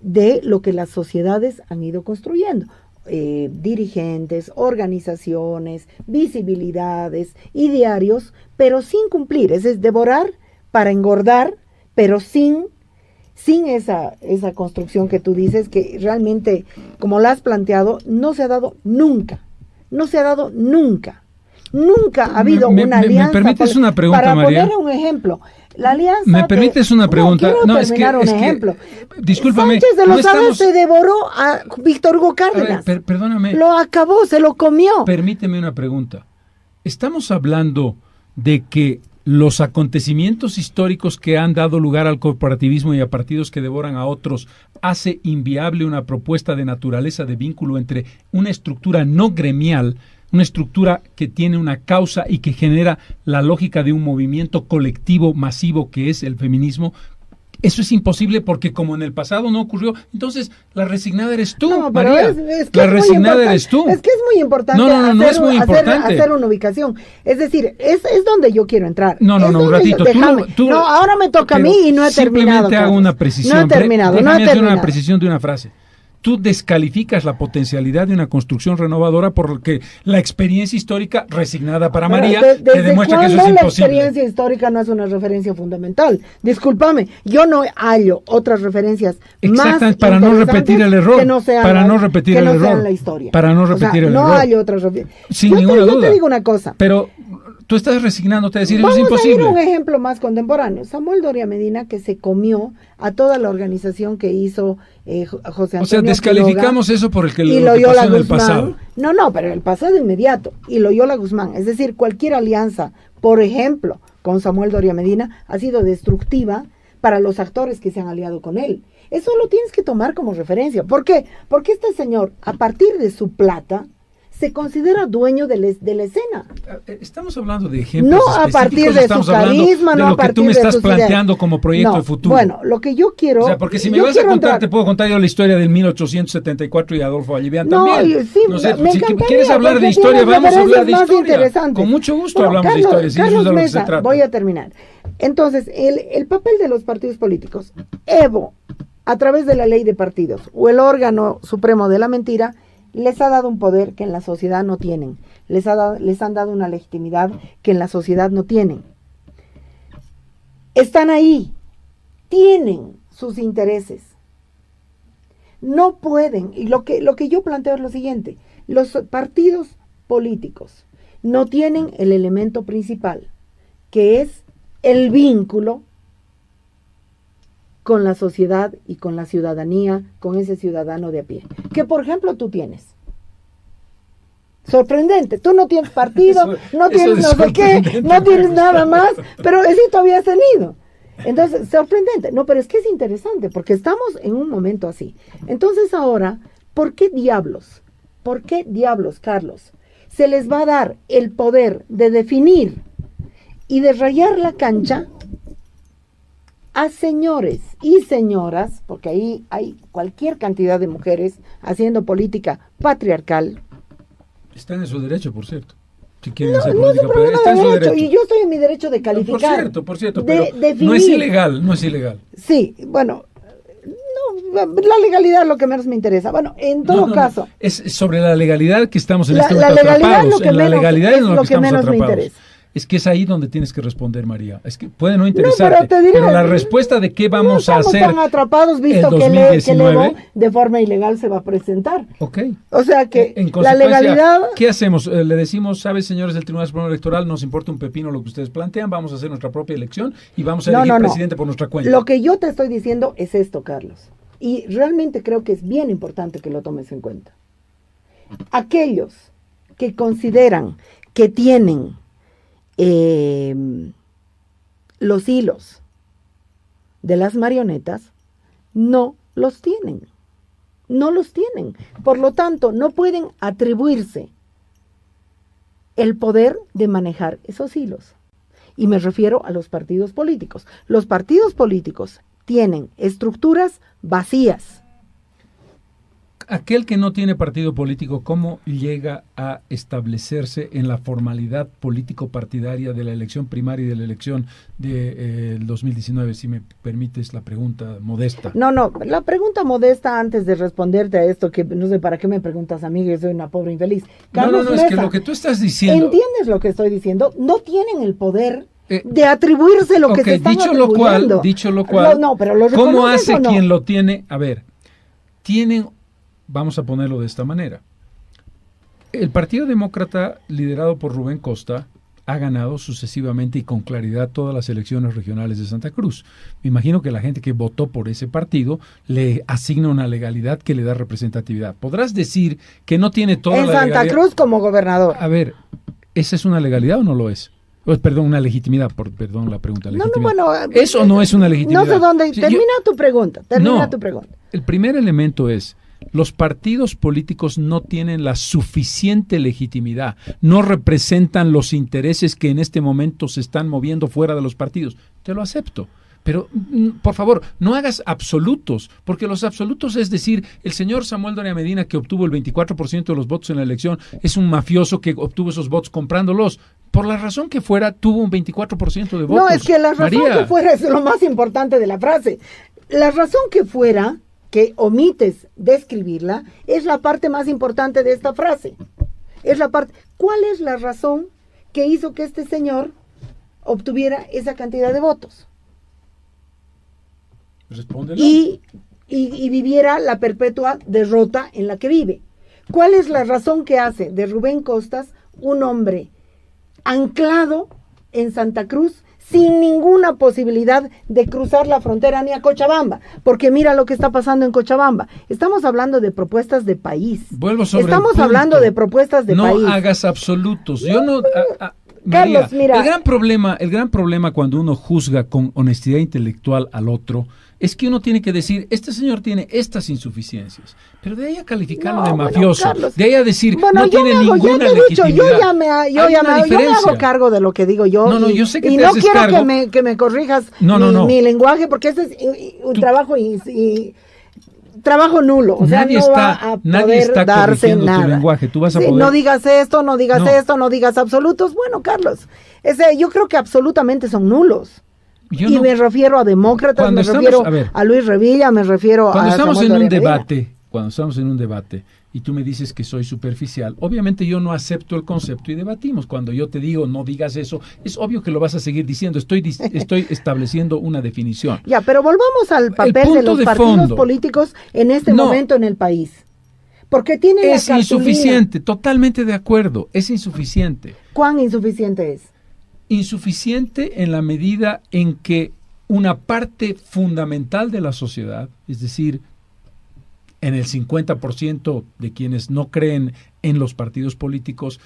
de lo que las sociedades han ido construyendo. Dirigentes, organizaciones, visibilidades, idearios, pero sin cumplir. Es devorar para engordar, pero sin esa construcción que tú dices, que realmente, como la has planteado, no se ha dado nunca. No se ha dado nunca. Nunca ha habido una alianza. ¿Me permites una pregunta, para María? poner un ejemplo. La alianza. ¿Me permites una pregunta? No, es que un ejemplo. Discúlpame. Sánchez de Lozada estamos... se devoró a Víctor Hugo Cárdenas. Perdóname. Lo acabó, se lo comió. Permíteme una pregunta. ¿Estamos hablando de que los acontecimientos históricos que han dado lugar al corporativismo y a partidos que devoran a otros hace inviable una propuesta de naturaleza de vínculo entre una estructura no gremial, una estructura que tiene una causa y que genera la lógica de un movimiento colectivo masivo que es el feminismo? Eso es imposible porque como en el pasado no ocurrió, entonces la resignada eres tú, no, María. Es que la resignada eres tú. Es que es muy importante no es muy importante. hacer una ubicación. Es decir, es donde yo quiero entrar. No, un ratito. No, ahora me toca a mí y no he terminado. Simplemente hago una precisión. No he terminado. Déjame hacer una precisión de una frase. Tú descalificas la potencialidad de una construcción renovadora porque la experiencia histórica resignada para María te demuestra que eso es imposible. La experiencia histórica no es una referencia fundamental. Discúlpame, yo no hallo otras referencias más para no repetir el error, que no sean para no repetir el error, la historia. Para no repetir el error. No hallo otras referencias. Sin ninguna duda. Yo te digo una cosa. Pero tú estás resignándote a decir eso es imposible. Vamos a ir a un ejemplo más contemporáneo. Samuel Doria Medina, que se comió a toda la organización que hizo José Antonio. O sea, descalificamos Quiroga, eso por el que y lo que pasó en el Guzmán, pasado. No, pero el pasado inmediato. Y Loyola Guzmán. Es decir, cualquier alianza, por ejemplo, con Samuel Doria Medina, ha sido destructiva para los actores que se han aliado con él. Eso lo tienes que tomar como referencia. ¿Por qué? Porque este señor, a partir de su plata, se considera dueño de la escena. Estamos hablando de ejemplos no a partir de su carisma, no a partir de tú me estás sus planteando ideas. como proyecto de futuro. Bueno, lo que yo quiero... O sea, porque si me vas a contar, te puedo contar yo la historia del 1874 y Adolfo Allivián también. Sí, no sé, me si encantaría, quieres hablar de historia, vamos a hablar de historia. Con mucho gusto hablamos de historia, si eso es de lo que se trata. Voy a terminar. Entonces, el papel de los partidos políticos, Evo, a través de la ley de partidos, o el órgano supremo de la mentira, les ha dado un poder que en la sociedad no tienen. Les han dado una legitimidad que en la sociedad no tienen. Están ahí. Tienen sus intereses. No pueden. Y lo que yo planteo es lo siguiente. Los partidos políticos no tienen el elemento principal, que es el vínculo con la sociedad y con la ciudadanía, con ese ciudadano de a pie. Que, por ejemplo, tú tienes. Sorprendente. Tú no tienes partido, no tienes no sé qué, no tienes nada más, pero sí todavía has tenido. Entonces, sorprendente. No, pero es que es interesante, porque estamos en un momento así. Entonces ahora, ¿por qué diablos, Carlos, se les va a dar el poder de definir y de rayar la cancha a señores y señoras, porque ahí hay cualquier cantidad de mujeres haciendo política patriarcal? Están en su derecho, por cierto. Si quieren hacer política, pero está en su derecho. Y yo estoy en mi derecho de calificar. Por cierto, pero no es ilegal. Sí, bueno, no, la legalidad es lo que menos me interesa. Bueno, en todo caso. Es sobre la legalidad que estamos en este momento atrapados. La legalidad es lo que menos me interesa. Es que es ahí donde tienes que responder, María. Es que puede no interesarte, pero la respuesta de qué vamos a hacer están atrapados visto que Evo de forma ilegal se va a presentar. Ok. O sea que en la legalidad... ¿Qué hacemos? Le decimos, ¿sabes, señores del Tribunal Supremo Electoral? Nos importa un pepino lo que ustedes plantean, vamos a hacer nuestra propia elección y vamos a elegir presidente por nuestra cuenta. Lo que yo te estoy diciendo es esto, Carlos. Y realmente creo que es bien importante que lo tomes en cuenta. aquellos que consideran que tienen los hilos de las marionetas, no los tienen. No los tienen. Por lo tanto, no pueden atribuirse el poder de manejar esos hilos. Y me refiero a los partidos políticos. Los partidos políticos tienen estructuras vacías. Aquel que no tiene partido político, ¿cómo llega a establecerse en la formalidad político-partidaria de la elección primaria y de la elección del 2019? Si me permites la pregunta modesta. No, la pregunta modesta antes de responderte a esto, que no sé para qué me preguntas a mí, que soy una pobre infeliz. Carlos No, es que lo que tú estás diciendo... ¿Entiendes lo que estoy diciendo? No tienen el poder de atribuirse lo que se están atribuyendo. Dicho lo cual, pero ¿lo ¿cómo hace o no? quien lo tiene? A ver, tienen... Vamos a ponerlo de esta manera. El Partido Demócrata, liderado por Rubén Costa, ha ganado sucesivamente y con claridad todas las elecciones regionales de Santa Cruz. Me imagino que la gente que votó por ese partido le asigna una legalidad que le da representatividad. Podrás decir que no tiene toda la legalidad. En Santa Cruz como gobernador. A ver, ¿esa es una legalidad o no lo es? Perdón, una legitimidad, perdón la pregunta. Legitimidad. ¿Eso no es una legitimidad? No sé dónde. Termina tu pregunta. El primer elemento es: los partidos políticos no tienen la suficiente legitimidad, no representan los intereses que en este momento se están moviendo fuera de los partidos. Te lo acepto. Pero, por favor, no hagas absolutos, porque los absolutos es decir, el señor Samuel Doria Medina, que obtuvo el 24% de los votos en la elección, es un mafioso que obtuvo esos votos comprándolos. Por la razón que fuera, tuvo un 24% de votos. No, es que la razón que fuera es lo más importante de la frase. La razón que fuera, que omites describirla, es la parte más importante de esta frase. ¿Cuál es la razón que hizo que este señor obtuviera esa cantidad de votos? Y viviera la perpetua derrota en la que vive. ¿Cuál es la razón que hace de Rubén Costas un hombre anclado en Santa Cruz sin ninguna posibilidad de cruzar la frontera ni a Cochabamba? Porque mira lo que está pasando en Cochabamba. Estamos hablando de propuestas de país. Estamos hablando de propuestas de país. No hagas absolutos. Yo no... María, Carlos, mira. El gran problema cuando uno juzga con honestidad intelectual al otro es que uno tiene que decir, este señor tiene estas insuficiencias, pero de ahí a calificarlo de mafioso, Carlos, de ahí a decir, no tiene ninguna legitimidad. Yo me hago cargo de lo que digo yo. No, yo sé que y te no haces quiero cargo. que me corrijas mi lenguaje, porque este es un trabajo trabajo nulo, o sea, nadie está corrigiendo tu lenguaje. Tú vas a poder... No digas esto, no digas absolutos. Bueno, Carlos, yo creo que absolutamente son nulos. Me refiero a demócratas, me refiero a Luis Revilla, me refiero cuando a... Cuando estamos en un debate y tú me dices que soy superficial, obviamente yo no acepto el concepto y debatimos. Cuando yo te digo no digas eso, es obvio que lo vas a seguir diciendo. Estoy estableciendo una definición. Ya, pero volvamos al papel de los partidos políticos en este momento en el país. Porque tienen la cartulina. Es insuficiente, totalmente de acuerdo, es insuficiente. ¿Cuán insuficiente es? Insuficiente en la medida en que una parte fundamental de la sociedad, es decir, en el 50% de quienes no creen en los partidos políticos,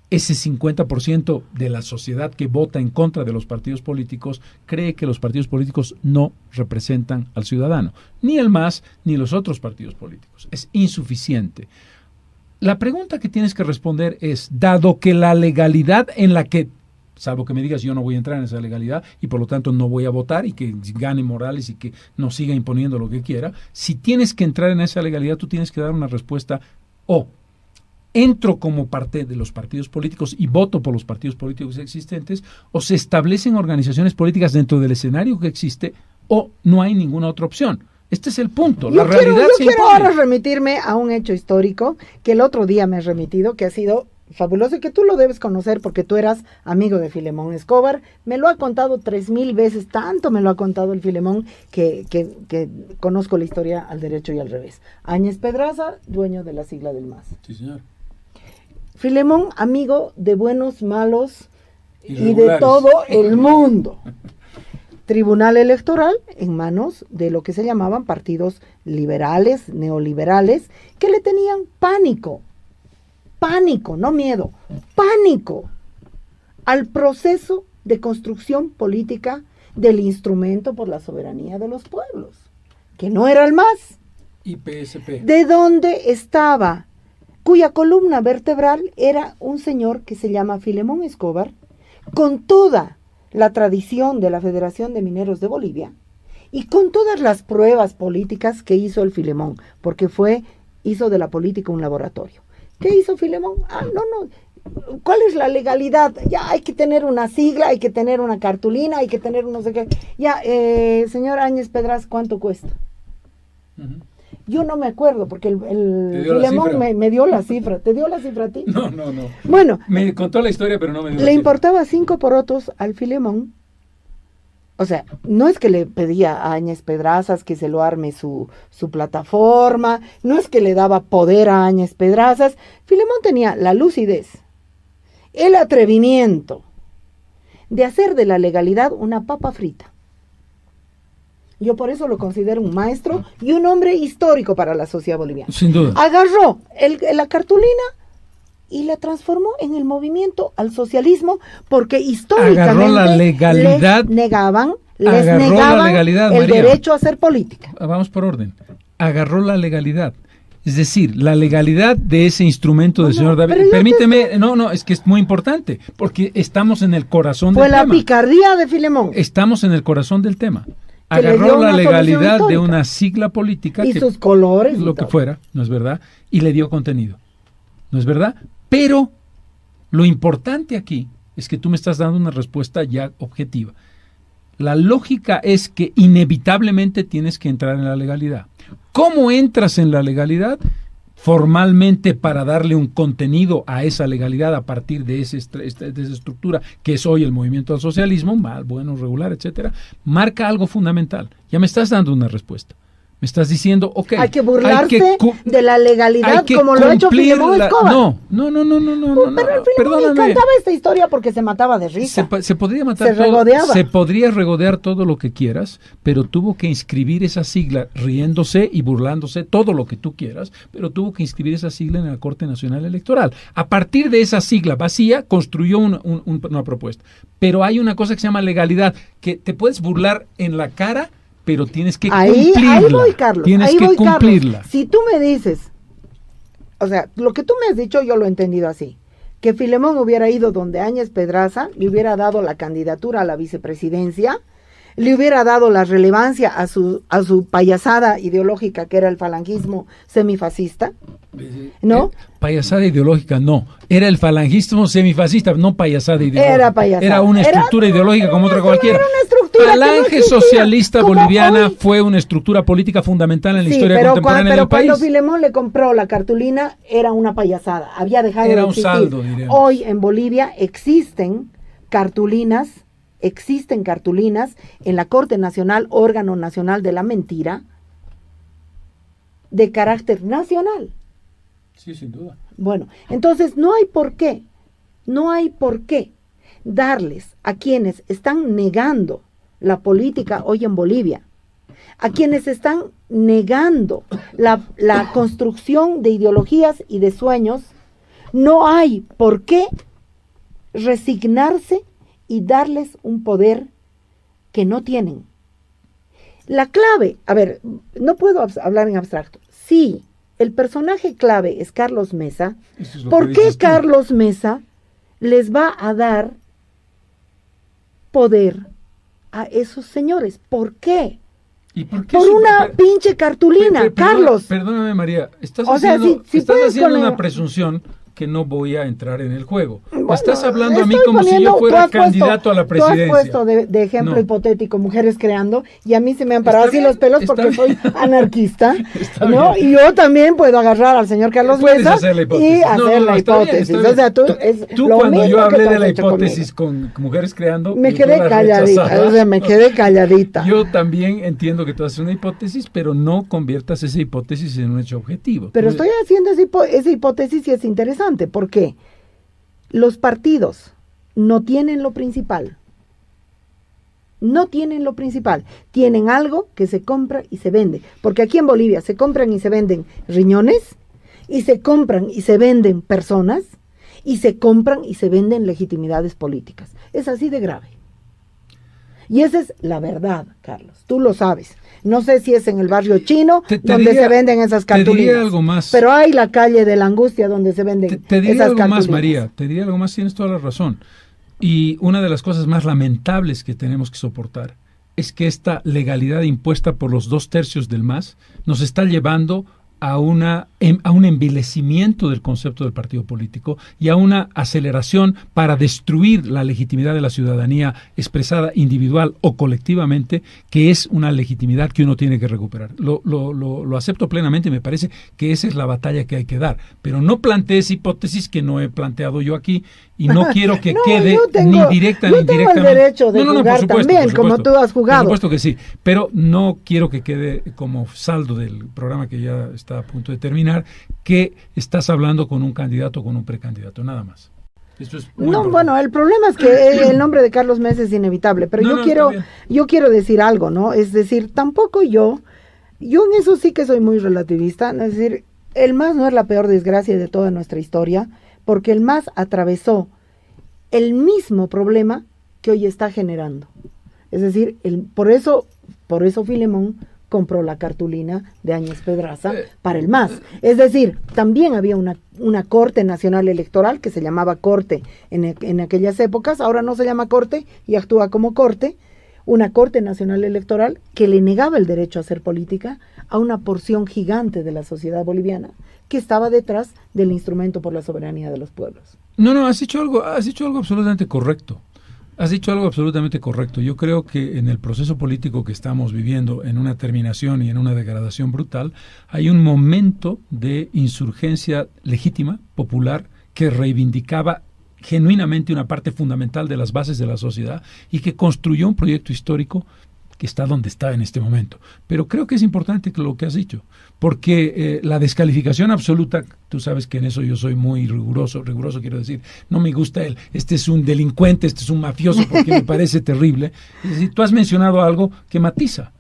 ese 50% de la sociedad que vota en contra de los partidos políticos cree que los partidos políticos no representan al ciudadano, ni el MAS ni los otros partidos políticos. Es insuficiente. La pregunta que tienes que responder es, dado que la legalidad en la que, salvo que me digas yo no voy a entrar en esa legalidad y por lo tanto no voy a votar y que gane Morales y que nos siga imponiendo lo que quiera, si tienes que entrar en esa legalidad, tú tienes que dar una respuesta: o entro como parte de los partidos políticos y voto por los partidos políticos existentes, o se establecen organizaciones políticas dentro del escenario que existe, o no hay ninguna otra opción. Este es el punto. Yo quiero ahora remitirme a un hecho histórico que el otro día me he remitido, que ha sido fabuloso y que tú lo debes conocer porque tú eras amigo de Filemón Escobar. Me lo ha contado 3000 veces, tanto me lo ha contado el Filemón que conozco la historia al derecho y al revés. Áñez Pedraza, dueño de la sigla del MAS. Sí, señor. Filemón, amigo de buenos, malos y de todo el mundo. Tribunal Electoral en manos de lo que se llamaban partidos liberales, neoliberales, que le tenían pánico pánico, no miedo, pánico al proceso de construcción política del instrumento por la soberanía de los pueblos, que no era el MAS. IPSP. De donde estaba, cuya columna vertebral era un señor que se llama Filemón Escobar, con toda la tradición de la Federación de Mineros de Bolivia y con todas las pruebas políticas que hizo el Filemón, porque hizo de la política un laboratorio. ¿Qué hizo Filemón? ¿Cuál es la legalidad? Ya hay que tener una sigla, hay que tener una cartulina, hay que tener un no sé qué. Ya, señor Áñez Pedraz, ¿cuánto cuesta? Uh-huh. Yo no me acuerdo, porque el Filemón me dio la cifra. ¿Te dio la cifra a ti? No. Bueno. Me contó la historia, pero no me dio la cifra. Le importaba 5 porotos al Filemón. O sea, no es que le pedía a Áñez Pedrazas que se lo arme su plataforma, no es que le daba poder a Áñez Pedrazas. Filemón tenía la lucidez, el atrevimiento de hacer de la legalidad una papa frita. Yo por eso lo considero un maestro y un hombre histórico para la sociedad boliviana. Sin duda. Agarró la cartulina y la transformó en el movimiento al socialismo, porque históricamente agarró la legalidad, les negaban la legalidad, el María, derecho a hacer política. Vamos por orden. Agarró la legalidad. Es decir, la legalidad de ese instrumento del señor David. Permíteme, es que es muy importante, porque estamos en el corazón del tema. Fue la picardía de Filemón. Estamos en el corazón del tema. Agarró la legalidad de una sigla política. Y sus colores. Lo que fuera, ¿no es verdad? Y le dio contenido. ¿No es verdad? Pero lo importante aquí es que tú me estás dando una respuesta ya objetiva. La lógica es que inevitablemente tienes que entrar en la legalidad. ¿Cómo entras en la legalidad? Formalmente, para darle un contenido a esa legalidad a partir de esa estructura que es hoy el movimiento al socialismo, mal, bueno, regular, etcétera, marca algo fundamental. Ya me estás dando una respuesta. Me estás diciendo, ok. Hay que burlarse de la legalidad como lo ha hecho Filemón Escobar. No. Pero el Filemón encantaba esta historia porque se mataba de risa. Se podría matar se podría regodear todo lo que quieras, pero tuvo que inscribir esa sigla riéndose y burlándose, todo lo que tú quieras, pero tuvo que inscribir esa sigla en la Corte Nacional Electoral. A partir de esa sigla vacía, construyó una propuesta. Pero hay una cosa que se llama legalidad, que te puedes burlar en la cara, pero tienes que cumplirla. Ahí voy, Carlos. Tienes que cumplirla. Carlos. Si tú me dices, o sea, lo que tú me has dicho yo lo he entendido así, que Filemón hubiera ido donde Áñez Pedraza, le hubiera dado la candidatura a la vicepresidencia, le hubiera dado la relevancia a su payasada ideológica que era el falangismo semifascista, ¿no? Payasada ideológica no, era el falangismo semifascista, no payasada ideológica. Era payasada. Era una estructura ideológica como otra cualquiera. Era una estructura Falange socialista boliviana fue una estructura política fundamental en la historia contemporánea del país. Pero cuando Filemón le compró la cartulina era una payasada, había dejado de existir. Era un saldo, diremos. Hoy en Bolivia existen cartulinas en la Corte Nacional, órgano nacional de la mentira, de carácter nacional. Sí, sin duda. Bueno, entonces no hay por qué darles a quienes están negando la política hoy en Bolivia, a quienes están negando la construcción de ideologías y de sueños, no hay por qué resignarse y darles un poder que no tienen. La clave, a ver, no puedo hablar en abstracto. Sí, el personaje clave es Carlos Mesa. ¿Por qué Carlos Mesa les va a dar poder a esos señores? ¿Por qué? ¿Y por qué? Por una pinche cartulina, Carlos. Perdóname, María, estás haciendo una presunción que no voy a entrar en el juego. Bueno, estás hablando a mí como si yo fuera candidato a la presidencia. Tú has puesto de ejemplo hipotético mujeres creando, y a mí se me han parado así los pelos porque soy anarquista, ¿no? Bien. Y yo también puedo agarrar al señor Carlos Mesa y hacer la hipótesis. O sea, tú cuando yo hablé de la hipótesis con mujeres creando, me quedé calladita. Yo también entiendo que tú haces una hipótesis, pero no conviertas esa hipótesis en un hecho objetivo. Pero estoy haciendo esa hipótesis y es interesante. Porque los partidos no tienen lo principal. Tienen algo que se compra y se vende. Porque aquí en Bolivia se compran y se venden riñones y se compran y se venden personas, y se compran y se venden legitimidades políticas. Es así de grave. Y esa es la verdad, Carlos. Tú lo sabes. No sé si es en el barrio chino donde se venden esas cartulinas. Te diría algo más. Pero hay la calle de la Angustia donde se venden te diría esas algo cartulinas. más, María. Te diría algo más, tienes toda la razón. Y una de las cosas más lamentables que tenemos que soportar es que esta legalidad impuesta por los 2/3 del MAS nos está llevando a un envilecimiento del concepto del partido político y a una aceleración para destruir la legitimidad de la ciudadanía expresada individual o colectivamente, que es una legitimidad que uno tiene que recuperar. Lo acepto plenamente y me parece que esa es la batalla que hay que dar. Pero no plantees hipótesis que no he planteado yo aquí y no quiero que quede ni directa ni indirectamente. Yo tengo el derecho de jugar también, como tú has jugado. Por supuesto que sí, pero no quiero que quede como saldo del programa que ya está a punto de terminar, que estás hablando con un candidato o con un precandidato, nada más. Esto es muy importante. Bueno, el problema es que el nombre de Carlos Mesa es inevitable, pero yo quiero decir algo, ¿no? Es decir, tampoco yo en eso sí que soy muy relativista, es decir, el MAS no es la peor desgracia de toda nuestra historia, porque el MAS atravesó el mismo problema que hoy está generando. Es decir, por eso Filemón compró la cartulina de Áñez Pedraza para el MAS. Es decir, también había una Corte Nacional Electoral que se llamaba Corte en aquellas épocas, ahora no se llama Corte y actúa como Corte, una Corte Nacional Electoral que le negaba el derecho a hacer política a una porción gigante de la sociedad boliviana que estaba detrás del instrumento por la soberanía de los pueblos. No, has dicho algo absolutamente correcto. Has dicho algo absolutamente correcto. Yo creo que en el proceso político que estamos viviendo, en una terminación y en una degradación brutal, hay un momento de insurgencia legítima, popular, que reivindicaba genuinamente una parte fundamental de las bases de la sociedad y que construyó un proyecto histórico que está donde está en este momento. Pero creo que es importante lo que has dicho, porque la descalificación absoluta, tú sabes que en eso yo soy muy riguroso quiero decir, no me gusta este es un delincuente, este es un mafioso, porque me parece terrible. Es decir, tú has mencionado algo que matiza.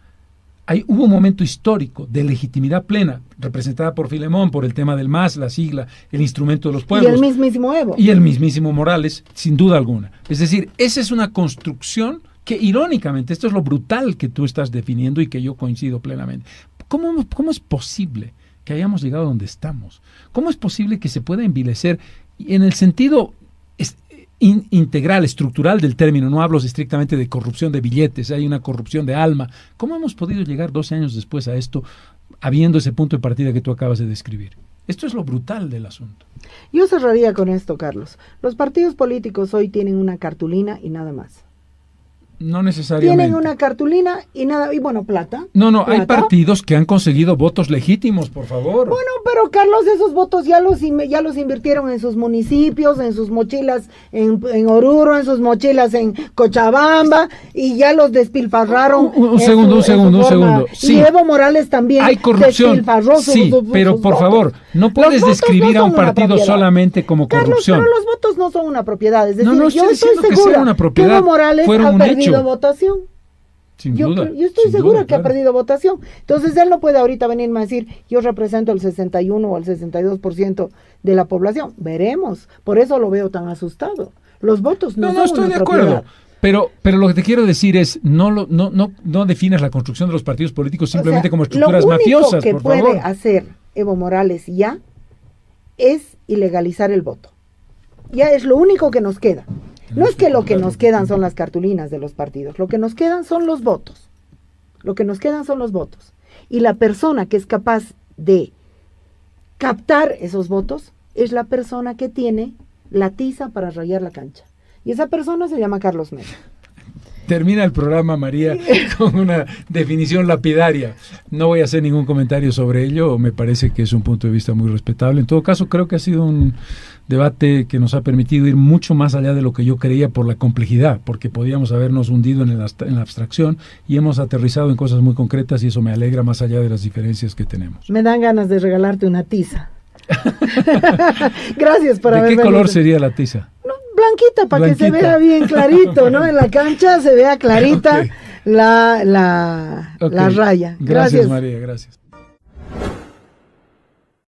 Hubo un momento histórico de legitimidad plena, representada por Filemón, por el tema del MAS, la sigla, el instrumento de los pueblos. Y el mismísimo Evo. Y el mismísimo Morales, sin duda alguna. Es decir, esa es una construcción que irónicamente, esto es lo brutal que tú estás definiendo y que yo coincido plenamente. ¿Cómo es posible que hayamos llegado a donde estamos? ¿Cómo es posible que se pueda envilecer en el sentido integral, estructural del término? No hablo estrictamente de corrupción de billetes, hay una corrupción de alma. ¿Cómo hemos podido llegar 12 años después a esto, habiendo ese punto de partida que tú acabas de describir? Esto es lo brutal del asunto. Yo cerraría con esto, Carlos. Los partidos políticos hoy tienen una cartulina y nada más. No necesariamente. Tienen una cartulina y nada, y bueno, plata. No, plata. Hay partidos que han conseguido votos legítimos, por favor. Bueno, pero Carlos, esos votos ya los invirtieron en sus municipios, en sus mochilas en Oruro, en sus mochilas en Cochabamba, y ya los despilfarraron. Un segundo. Sí. Y Evo Morales también hay corrupción. Despilfarró pero sus por votos. favor, no puedes describir a un partido solamente como corrupción. Carlos, pero los votos no son una propiedad. Es decir, yo estoy segura una propiedad, que Evo Morales ha perdido votación. Sin duda. Yo estoy segura que ha perdido votación. Entonces él no puede ahorita venirme a decir, yo represento el 61 o el 62% de la población. Veremos. Por eso lo veo tan asustado. Los votos no son estoy una de acuerdo. propiedad. Pero lo que te quiero decir es, no definas la construcción de los partidos políticos simplemente como estructuras mafiosas, por favor. Lo único que puede hacer Evo Morales ya es ilegalizar el voto. Ya es lo único que nos queda. No es que lo que nos quedan son las cartulinas de los partidos, lo que nos quedan son los votos. Y la persona que es capaz de captar esos votos es la persona que tiene la tiza para rayar la cancha. Y esa persona se llama Carlos Mesa. Termina el programa, María, con una definición lapidaria. No voy a hacer ningún comentario sobre ello, me parece que es un punto de vista muy respetable. En todo caso, creo que ha sido un debate que nos ha permitido ir mucho más allá de lo que yo creía por la complejidad, porque podíamos habernos hundido en la abstracción y hemos aterrizado en cosas muy concretas y eso me alegra más allá de las diferencias que tenemos. Me dan ganas de regalarte una tiza. Gracias por haber venido. ¿De qué color sería la tiza? Blanquita, para que se vea bien clarito, ¿no? En la cancha se vea clarita la raya. Gracias, María, gracias.